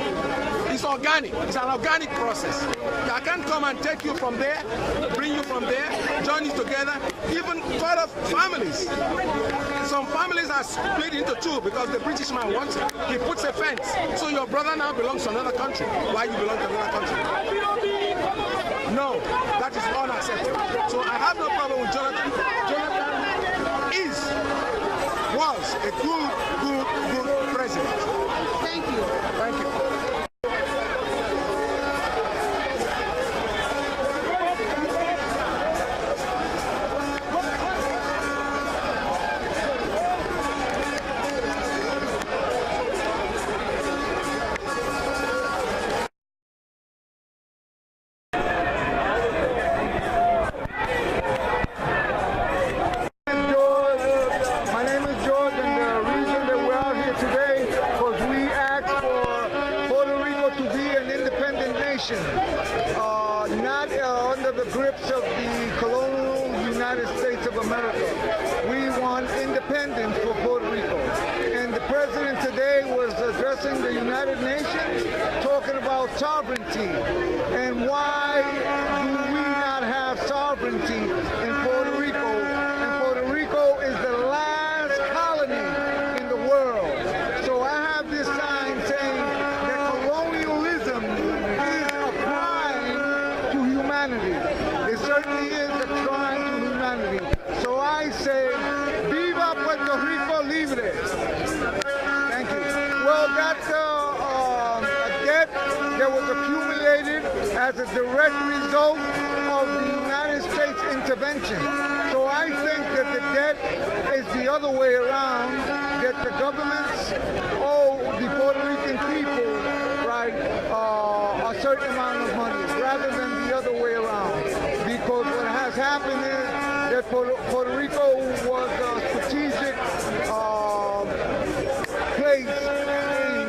It's organic. It's an organic process. I can't come and take you from there, bring you from there, join you together, even part of families. Some families are split into two because the British man wants it. He puts a fence. So your brother now belongs to another country. Why you belong to another country? No, that is unacceptable. So I have no problem with Jonathan. Jonathan was a good president. Thank you. Thank you. Not under the grips of the colonial United States of America. We want independence for Puerto Rico. And the president today was addressing the United Nations, talking about sovereignty. And why do we not have sovereignty in Puerto Rico? And Puerto Rico is the last colony in the world. So I have this sign saying that colonialism is a crime to humanity. It certainly is a crime to humanity. So I say, Viva Puerto Rico Libre. Thank you. Well, that's a debt that was accumulated as a direct result of the United States intervention. So I think that the debt is the other way around, that the governments owe the Puerto Rican people, right, a certain amount of money, rather than the other way around. Because what has happened is that Puerto Rico was a strategic place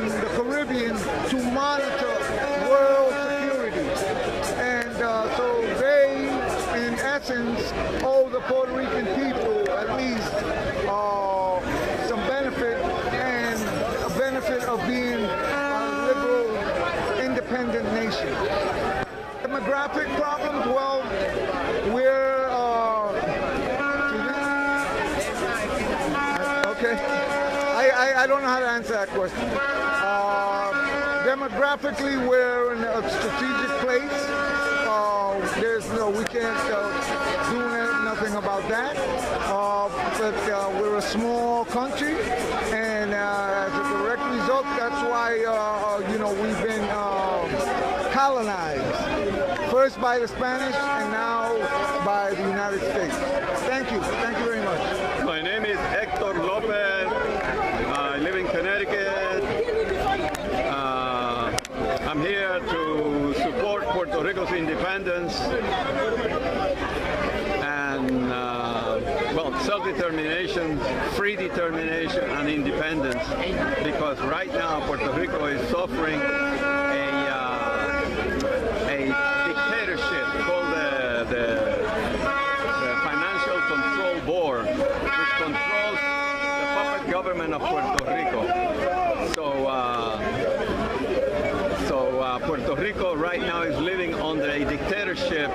in the Caribbean to monitor world security. And so they, in essence, owe the Puerto Rican people at least some benefit, and a benefit of being a liberal, independent nation. Demographic problems, well, we're okay. I don't know how to answer that question. Demographically, we're in a strategic place. We can't do nothing about that. But we're a small country, and as a direct result, that's why we've been colonized. First by the Spanish, and now by the United States. Thank you. Thank you very much. My name is Hector Lopez. I live in Connecticut. independence and, well, self-determination, free determination, and independence. Because right now Puerto Rico is suffering a dictatorship called the Financial Control Board, which controls the puppet government of Puerto Rico. So Puerto Rico right now is living under a dictatorship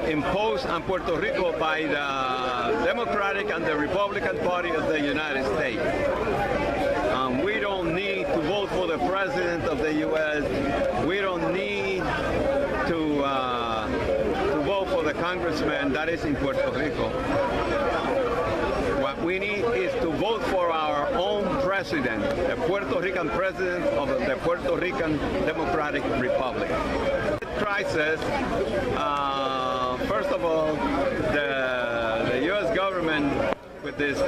imposed on Puerto Rico by the Democratic and the Republican Party of the United States. We don't need to vote for the President of the U.S. We don't need to vote for the congressman that is in Puerto Rico. What we need is to vote for our own president, the Puerto Rican president of the Puerto Rican Democratic Republic. Crisis, first of all, the U.S. government with this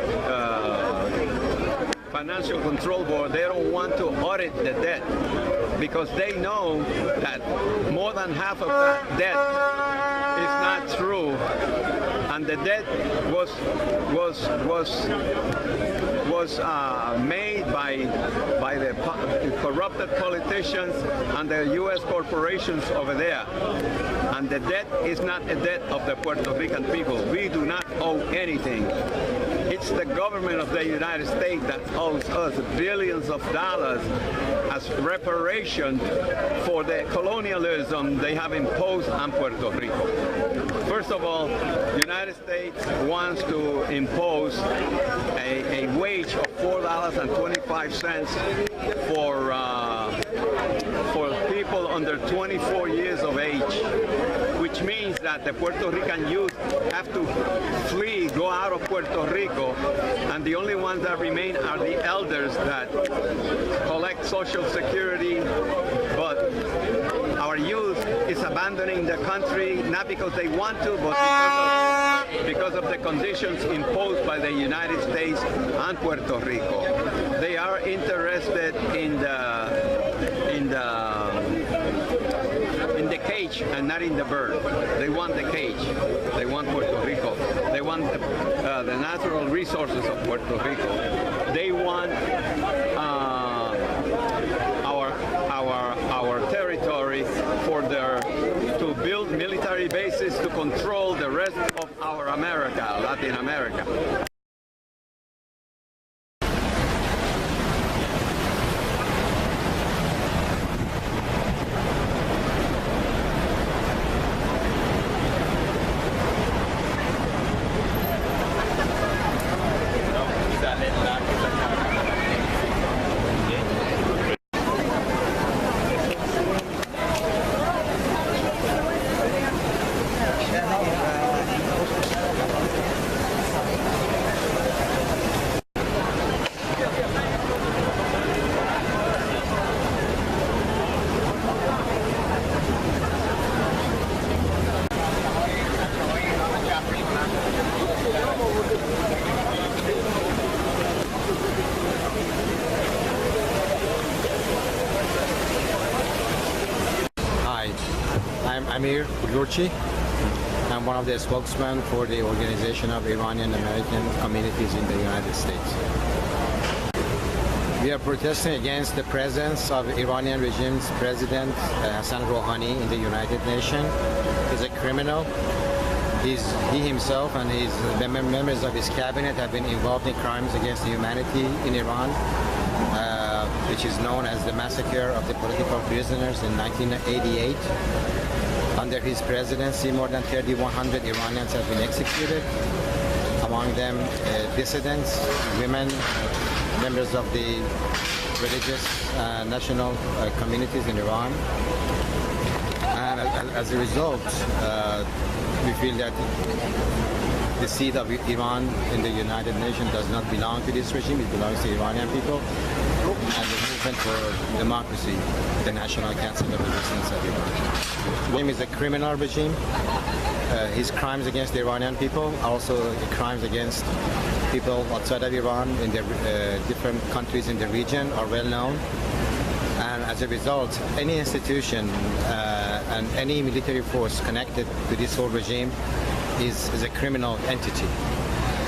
Financial Control Board, they don't want to audit the debt because they know that more than half of that debt is not true, and the debt was made by the corrupted politicians and the U.S. corporations over there. And the debt is not a debt of the Puerto Rican people. We do not owe anything. It's the government of the United States that owes us billions of dollars as reparation for the colonialism they have imposed on Puerto Rico. First of all, the United States wants to impose a wage of $4.25 for people under 24 years of age, which means that the Puerto Rican youth have to flee, go out of Puerto Rico, and the only ones that remain are the elders that collect Social Security. But our youth is abandoning the country, not because they want to, but because of the conditions imposed by the United States on Puerto Rico. They are interested in the cage and not in the bird. They want the cage. They want Puerto Rico. They want the natural resources of Puerto Rico. They want our territory to build military bases to control the rest of our America, Latin America. I'm one of the spokesmen for the Organization of Iranian American Communities in the United States. We are protesting against the presence of Iranian regime's President Hassan Rouhani in the United Nations. He's a criminal. He himself and the members of his cabinet have been involved in crimes against humanity in Iran, which is known as the massacre of the political prisoners in 1988. Under his presidency, more than 3,100 Iranians have been executed, among them dissidents, women, members of the religious national communities in Iran. And as a result, we feel that the seat of Iran in the United Nations does not belong to this regime, it belongs to Iranian people and the movement for democracy, the National Council of Resistance of Iran. The regime is a criminal regime. His crimes against the Iranian people, also crimes against people outside of Iran in the different countries in the region are well known. And as a result, any institution and any military force connected to this whole regime is a criminal entity.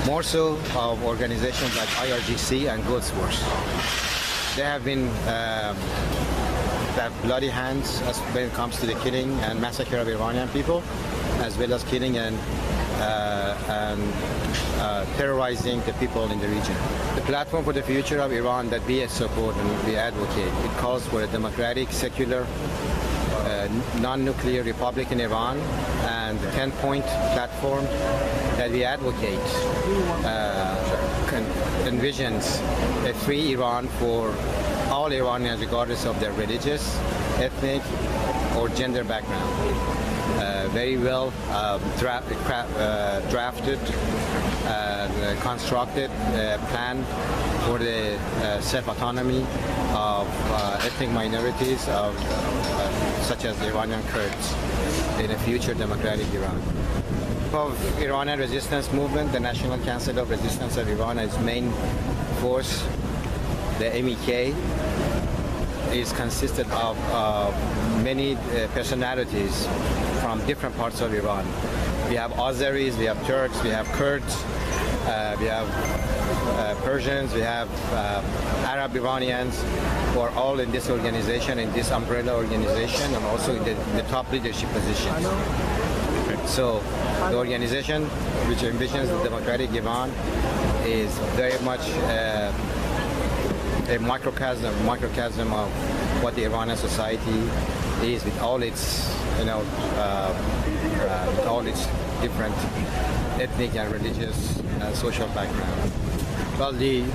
More so of organizations like IRGC and Quds Force. They have been have bloody hands when it comes to the killing and massacre of Iranian people, as well as killing and terrorizing the people in the region. The platform for the future of Iran that we support and we advocate, it calls for a democratic, secular, non-nuclear republic in Iran, and the 10-point platform that we advocate envisions a free Iran for all Iranians regardless of their religious, ethnic, or gender background. Very well drafted, constructed plan for the self-autonomy of ethnic minorities such as the Iranian Kurds in a future democratic Iran. Of Iranian resistance movement, the National Council of Resistance of Iran, its main force, the MEK, is consisted of many personalities from different parts of Iran. We have Azeris, we have Turks, we have Kurds, we have Persians, we have Arab Iranians, who are all in this organization, in this umbrella organization, and also in the top leadership positions. So the organization, which envisions the democratic Iran, is very much a microcosm of what the Iranian society is, with all its, all its different ethnic and religious and social background. Well, the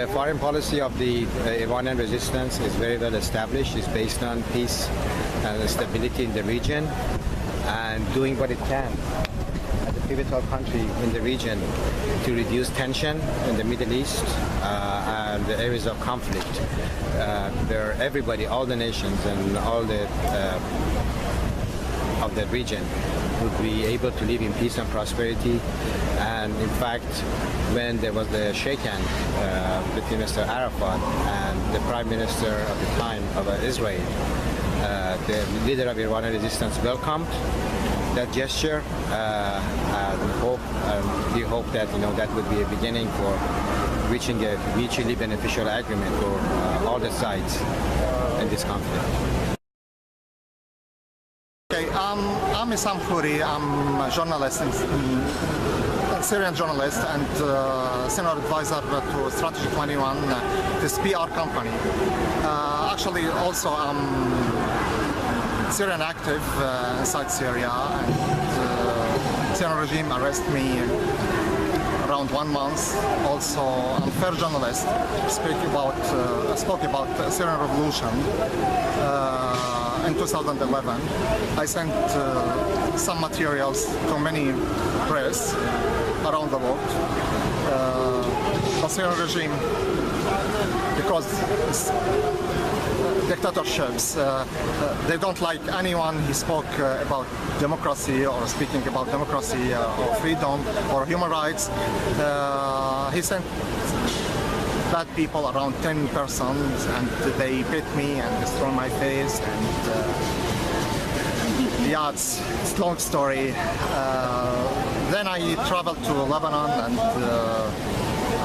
foreign policy of the Iranian resistance is very well established. It's based on peace and stability in the region, and doing what it can as a pivotal country in the region to reduce tension in the Middle East and the areas of conflict, where everybody, all the nations and all the of that region would be able to live in peace and prosperity. And in fact, when there was the shake-hand between Mr. Arafat and the Prime Minister of the time of Israel, the leader of Iranian resistance welcomed that gesture, and we hope that that would be a beginning for reaching a mutually beneficial agreement for all the sides in this conflict. Okay, I'm Issam Khouri. I'm a journalist, Syrian journalist, and senior advisor to Strategy 21, this PR company. Actually, also I'm Syrian active inside Syria, and Syrian regime arrested me around 1 month. Also, I'm a fair journalist. Spoke about the Syrian revolution. In 2011, I sent some materials to many press around the world. The Syrian regime, because it's dictatorships, they don't like anyone who spoke about democracy or speaking about democracy or freedom or human rights. He sent bad people, around 10 persons, and they beat me and destroy my face, and yeah, it's a long story. Then I traveled to Lebanon, and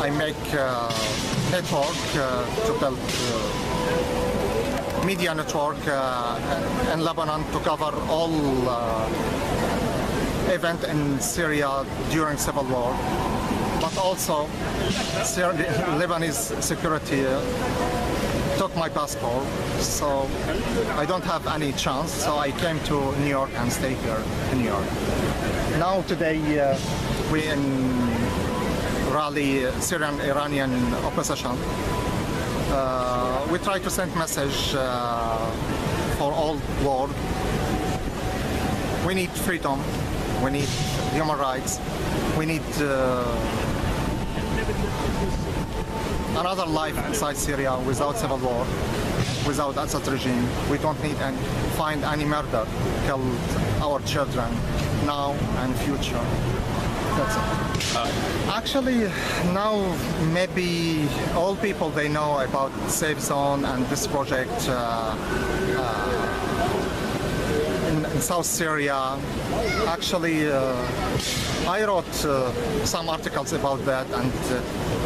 I make network to build media network in Lebanon to cover all event in Syria during civil war. But also, Lebanese security took my passport, so I don't have any chance. So I came to New York and stay here in New York. Now today we in rally Syrian-Iranian opposition. We try to send message for all world. We need freedom. We need human rights. We need another life inside Syria without civil war, without Assad regime. We don't need and find any murder, kill our children now and future. That's it. Actually, now maybe all people they know about Safe Zone and this project in South Syria. Actually, I wrote some articles about that, and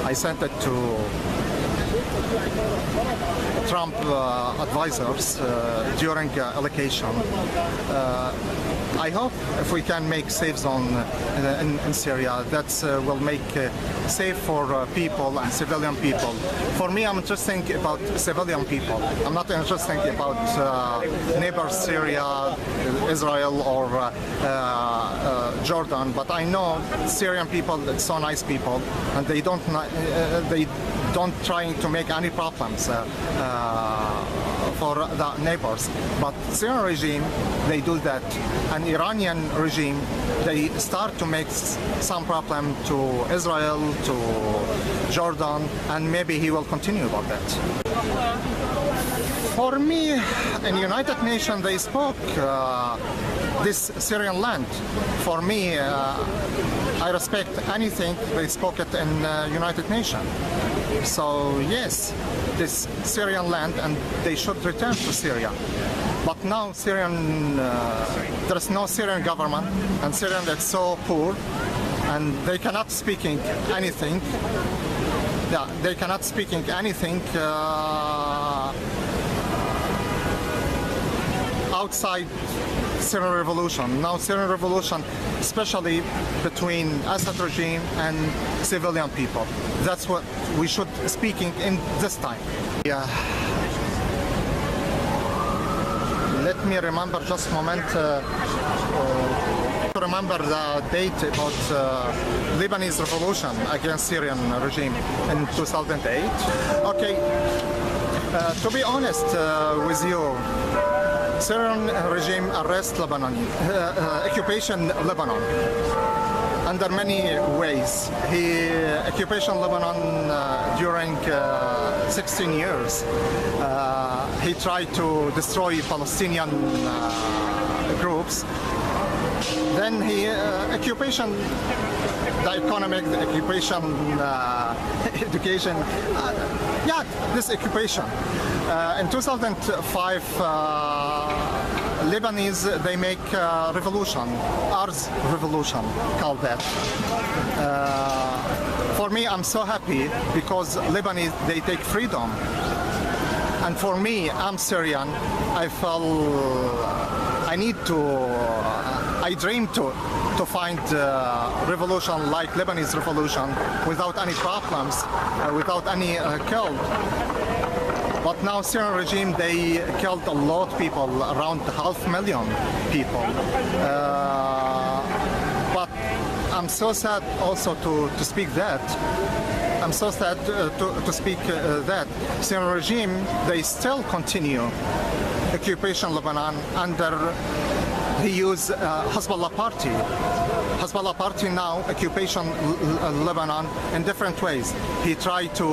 I sent it to Trump advisors during allocation. I hope if we can make safe zone in Syria, that will make safe for people and civilian people. For me, I'm interested about civilian people. I'm not interested about neighbors Syria, Israel, or Jordan. But I know Syrian people, it's so nice people, and they don't trying to make any problems for the neighbors. But Syrian regime, they do that. And Iranian regime, they start to make some problem to Israel, to Jordan, and maybe he will continue about that. For me, in United Nations, they spoke this Syrian land. For me, I respect anything they spoke it in United Nations. So yes, this Syrian land, and they should return to Syria. But now there is no Syrian government, and Syrian is so poor, and they cannot speaking anything. Yeah, they cannot speaking anything outside Syrian revolution. Now Syrian revolution, especially between Assad regime and civilian people. That's what we should speaking in this time. Yeah. Let me remember just a moment to remember the date about Lebanese revolution against Syrian regime in 2008. Okay, to be honest with you, Syrian regime arrest Lebanon, occupation Lebanon under many ways. He occupation Lebanon during 16 years. He tried to destroy Palestinian groups. Then he occupation, the economic, the occupation, education. Yeah, this occupation. In 2005, Lebanese, they make revolution, Arts Revolution, called that. For me, I'm so happy because Lebanese, they take freedom. And for me, I'm Syrian. I felt I dream to find revolution like Lebanese revolution without any problems, without any killed. But now Syrian regime, they killed a lot of people, around 500,000 people. But I'm so sad also to speak that. I'm so sad to speak that Syrian regime, they still continue occupation Lebanon under he use Hezbollah party. Hezbollah party now occupation Lebanon in different ways. He tried to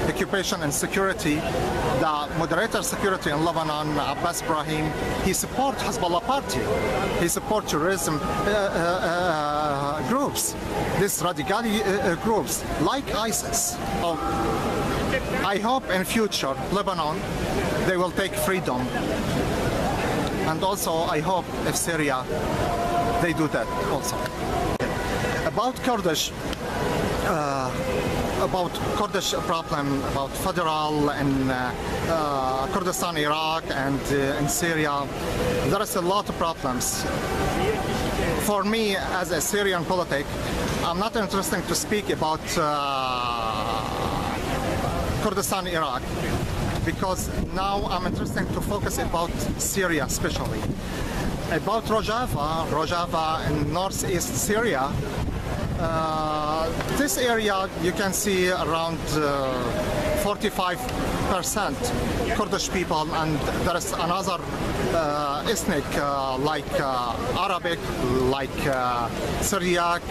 occupation and security. The moderator security in Lebanon, Abbas Ibrahim, he support Hezbollah party. He support terrorism groups, these radical groups like ISIS. I hope in future Lebanon they will take freedom. And also I hope if Syria they do that also. About Kurdish problem, about federal in Kurdistan, Iraq, and in Syria, there is a lot of problems. For me, as a Syrian politic, I'm not interested to speak about Kurdistan, Iraq, because now I'm interested to focus about Syria especially. About Rojava in northeast Syria, this area you can see around 45% Kurdish people, and there is another ethnic like Arabic, like Syriac,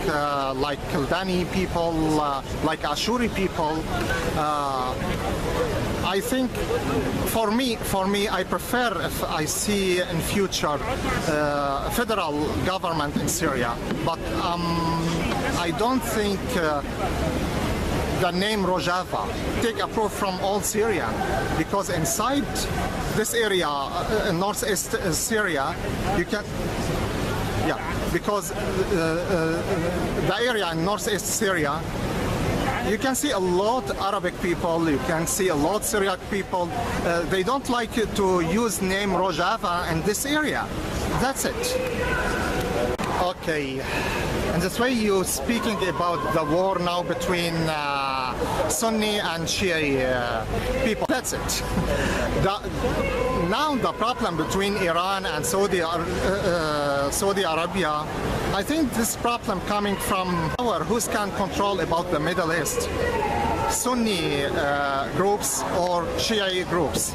like Kaldani people, like Ashuri people. I think for me, I prefer if I see in future federal government in Syria, but I don't think the name Rojava. Take approval from all Syria, because inside this area, northeast Syria, you can, because the area in northeast Syria, you can see a lot Arabic people, you can see a lot Syriac people. They don't like to use name Rojava in this area. That's it. Okay. And this way you're speaking about the war now between Sunni and Shia people. That's it. Now the problem between Iran and Saudi Arabia, I think this problem coming from power, who can control about the Middle East, Sunni groups or Shia groups.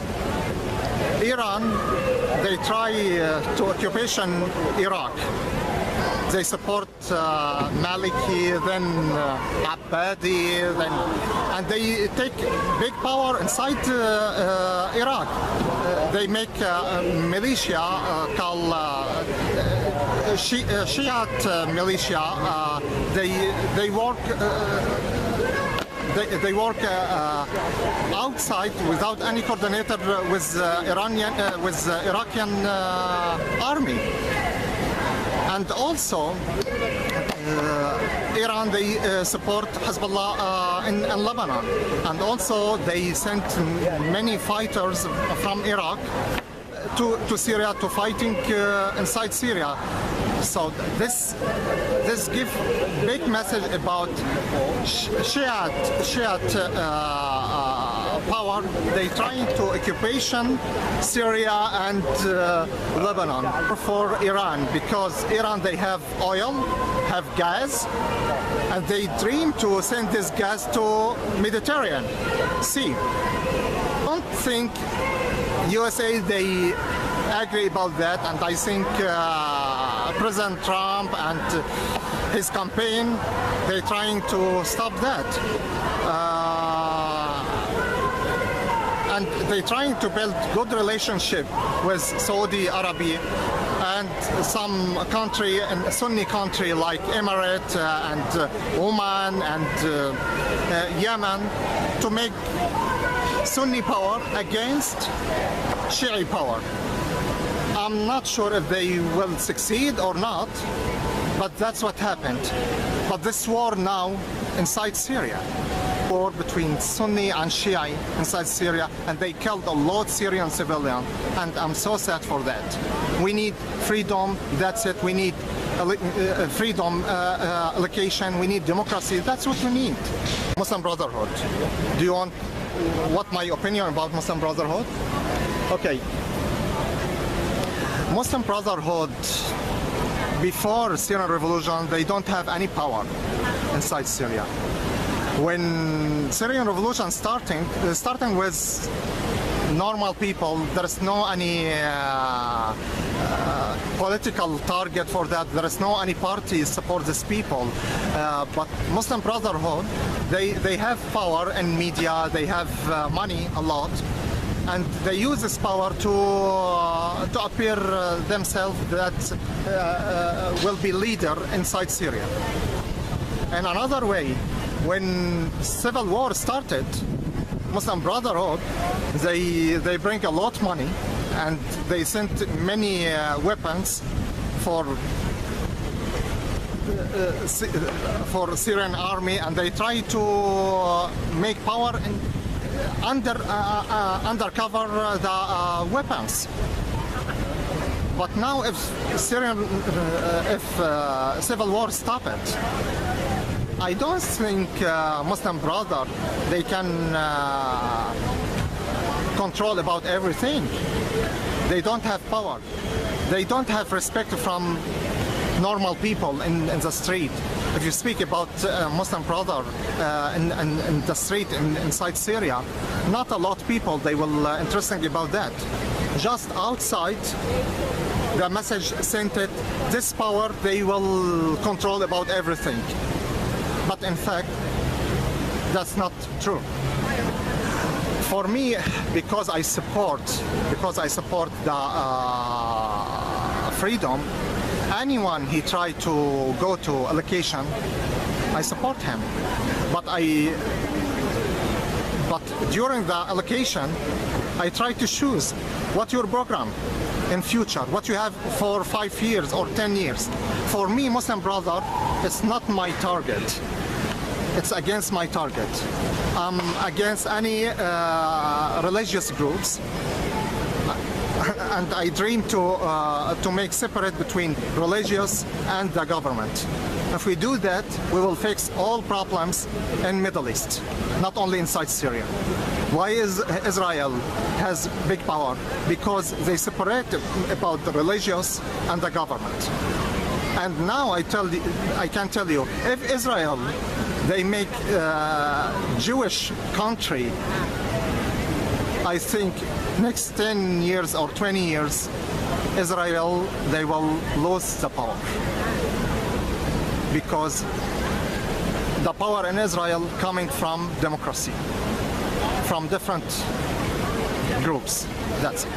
Iran, they try to occupation Iraq. They support Maliki, then Abbadi, and they take big power inside Iraq. They make militia called Shiite militia. They work. They work outside without any coordinator with Iraqi army. And also, Iran, they support Hezbollah in Lebanon. And also, they sent many fighters from Iraq to Syria to fighting inside Syria. So this gives big message about Shiite power. They trying to occupation Syria and Lebanon for Iran, because Iran, they have oil, have gas, and they dream to send this gas to Mediterranean Sea. I don't think USA, they agree about that, and I think President Trump and his campaign, they're trying to stop that. And they're trying to build good relationship with Saudi Arabia and some country, a Sunni country like Emirates and Oman and Yemen, to make Sunni power against Shia power. I'm not sure if they will succeed or not, but that's what happened. But this war now inside Syria, war between Sunni and Shia inside Syria, and they killed a lot of Syrian civilians, and I'm so sad for that. We need freedom, that's it. We need freedom, allocation, we need democracy, that's what we need. Muslim Brotherhood. Do you want what my opinion about Muslim Brotherhood? Okay. Muslim Brotherhood, before Syrian revolution, they don't have any power inside Syria. When Syrian revolution starting with normal people, there is no any political target for that. There is no any party support these people. But Muslim Brotherhood, they have power in media, they have money a lot, and they use this power to appear themselves that will be leader inside Syria. And another way, when civil war started, Muslim Brotherhood, they bring a lot of money, and they sent many weapons for Syrian army, and they try to make power undercover the weapons. But now, if civil war stopped, I don't think Muslim Brotherhood, they can control about everything. They don't have power. They don't have respect from normal people in the street. If you speak about Muslim Brotherhood in the street inside Syria, not a lot of people, they will interested about that. Just outside, the message sent it, this power, they will control about everything. But in fact, that's not true. For me, because I support the freedom, anyone he tried to go to a location, I support him. But during the allocation, I try to choose what your program in future, what you have for 5 years or 10 years. For me, Muslim brother, it's not my target. It's against my target. I'm against any religious groups. And I dream to make separate between religious and the government. If we do that, we will fix all problems in Middle East, not only inside Syria. Why is Israel has big power? Because they separate about the religious and the government. And now I can tell you, if Israel they make Jewish country, I think next 10 years or 20 years, Israel, they will lose the power. Because the power in Israel coming from democracy, from different groups. That's it.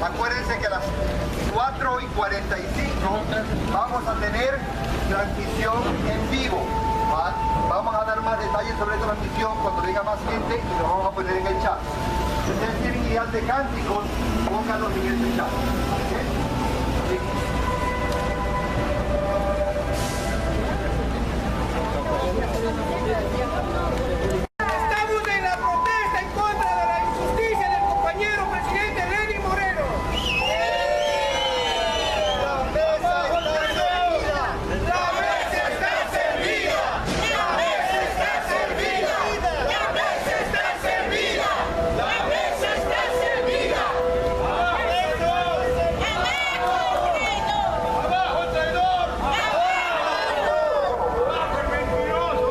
Acuérdense que a las 4:45 vamos a tener transmisión en vivo. Vamos a dar más detalles sobre esta transmisión cuando venga más gente y lo vamos a poner en el chat. Si ustedes tienen ideas de cánticos, pónganlos en este chat. Estamos en la protesta en contra de la injusticia del compañero presidente Lenin Moreno. La mesa está servida. La mesa está servida. La mesa está servida. La mesa está servida. Abajo el traidor. Abajo el mentiroso.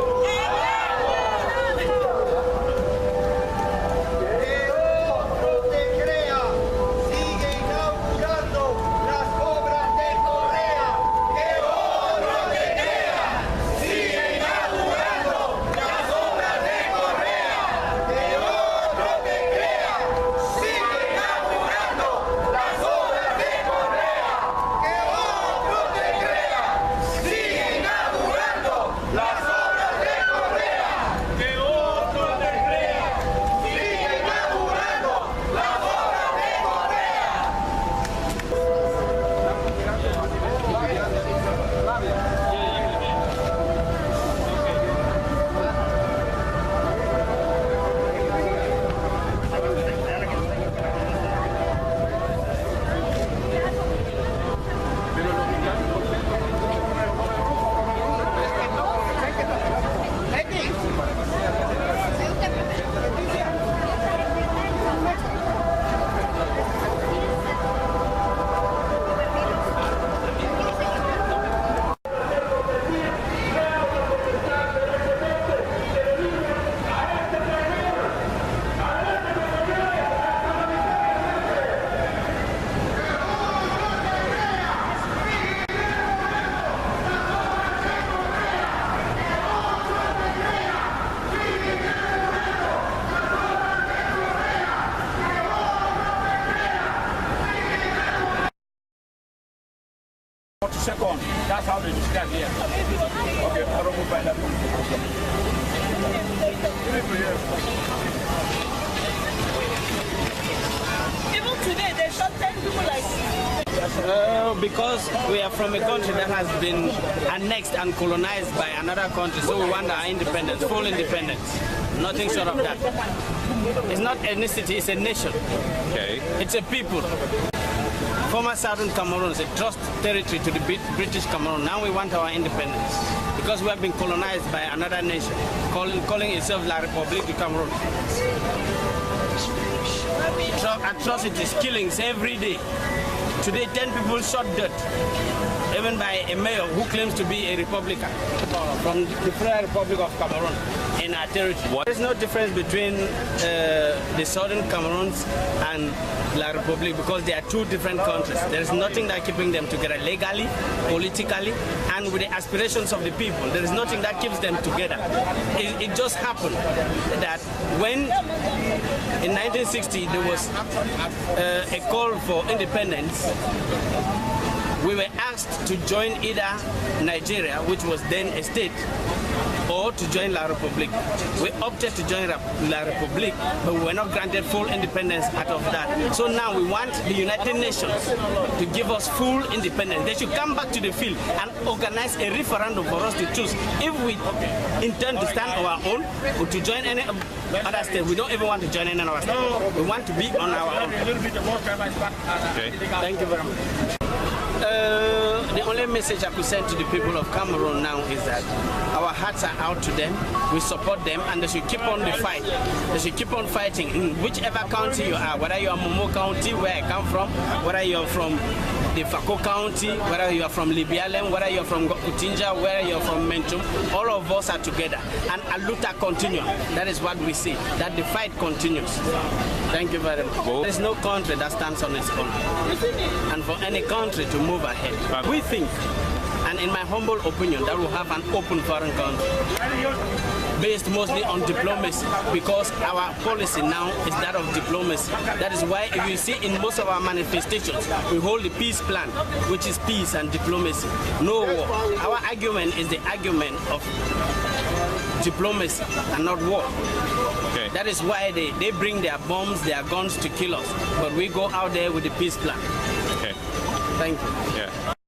Second, that's how they discuss here. Okay, I don't move by that. Even today, they shot 10 people like because we are from a country that has been annexed and colonized by another country, so we want our independence, full independence. Nothing short of that. It's not ethnicity, it's a nation. Okay. It's a people. Former Southern Cameroon is a trust territory to the British Cameroon. Now we want our independence because we have been colonized by another nation, calling itself La République du Cameroon. Atrocities, killings every day. Today, 10 people shot dead, even by a mayor who claims to be a Republican from the Federal Republic of Cameroon in our territory. There's no difference between the Southern Cameroons and La République because they are two different countries. There's nothing that keeping them together legally, politically, and with the aspirations of the people. There is nothing that keeps them together. It just happened that when In 1960, there was a call for independence. We were asked to join either Nigeria, which was then a state, or to join La République. We opted to join La République, but we were not granted full independence out of that. So now we want the United Nations to give us full independence. They should come back to the field and organize a referendum for us to choose if we intend to stand on our own or to join any other state. We don't even want to join any other state. We want to be on our own. Okay. Thank you very much. The only message I could send to the people of Cameroon now is that our hearts are out to them, we support them, and they should keep on the fight. They should keep on fighting in whichever county you are, whether you are Momo County, where I come from, whether you are from the Fako County, whether you are from Libialem, whether you are from Kutinja, whether you are from Menchum, all of us are together. And Aluta continues. That is what we see, that the fight continues. Thank you very much. There is no country that stands on its own. And for any country to move ahead, we think, and in my humble opinion, that we'll have an open foreign country based mostly on diplomacy, because our policy now is that of diplomacy. That is why if you see in most of our manifestations, we hold the peace plan, which is peace and diplomacy, no war. Our argument is the argument of diplomacy and not war. Okay. That is why they bring their bombs, their guns to kill us, but we go out there with the peace plan. Okay. Thank you. Yeah.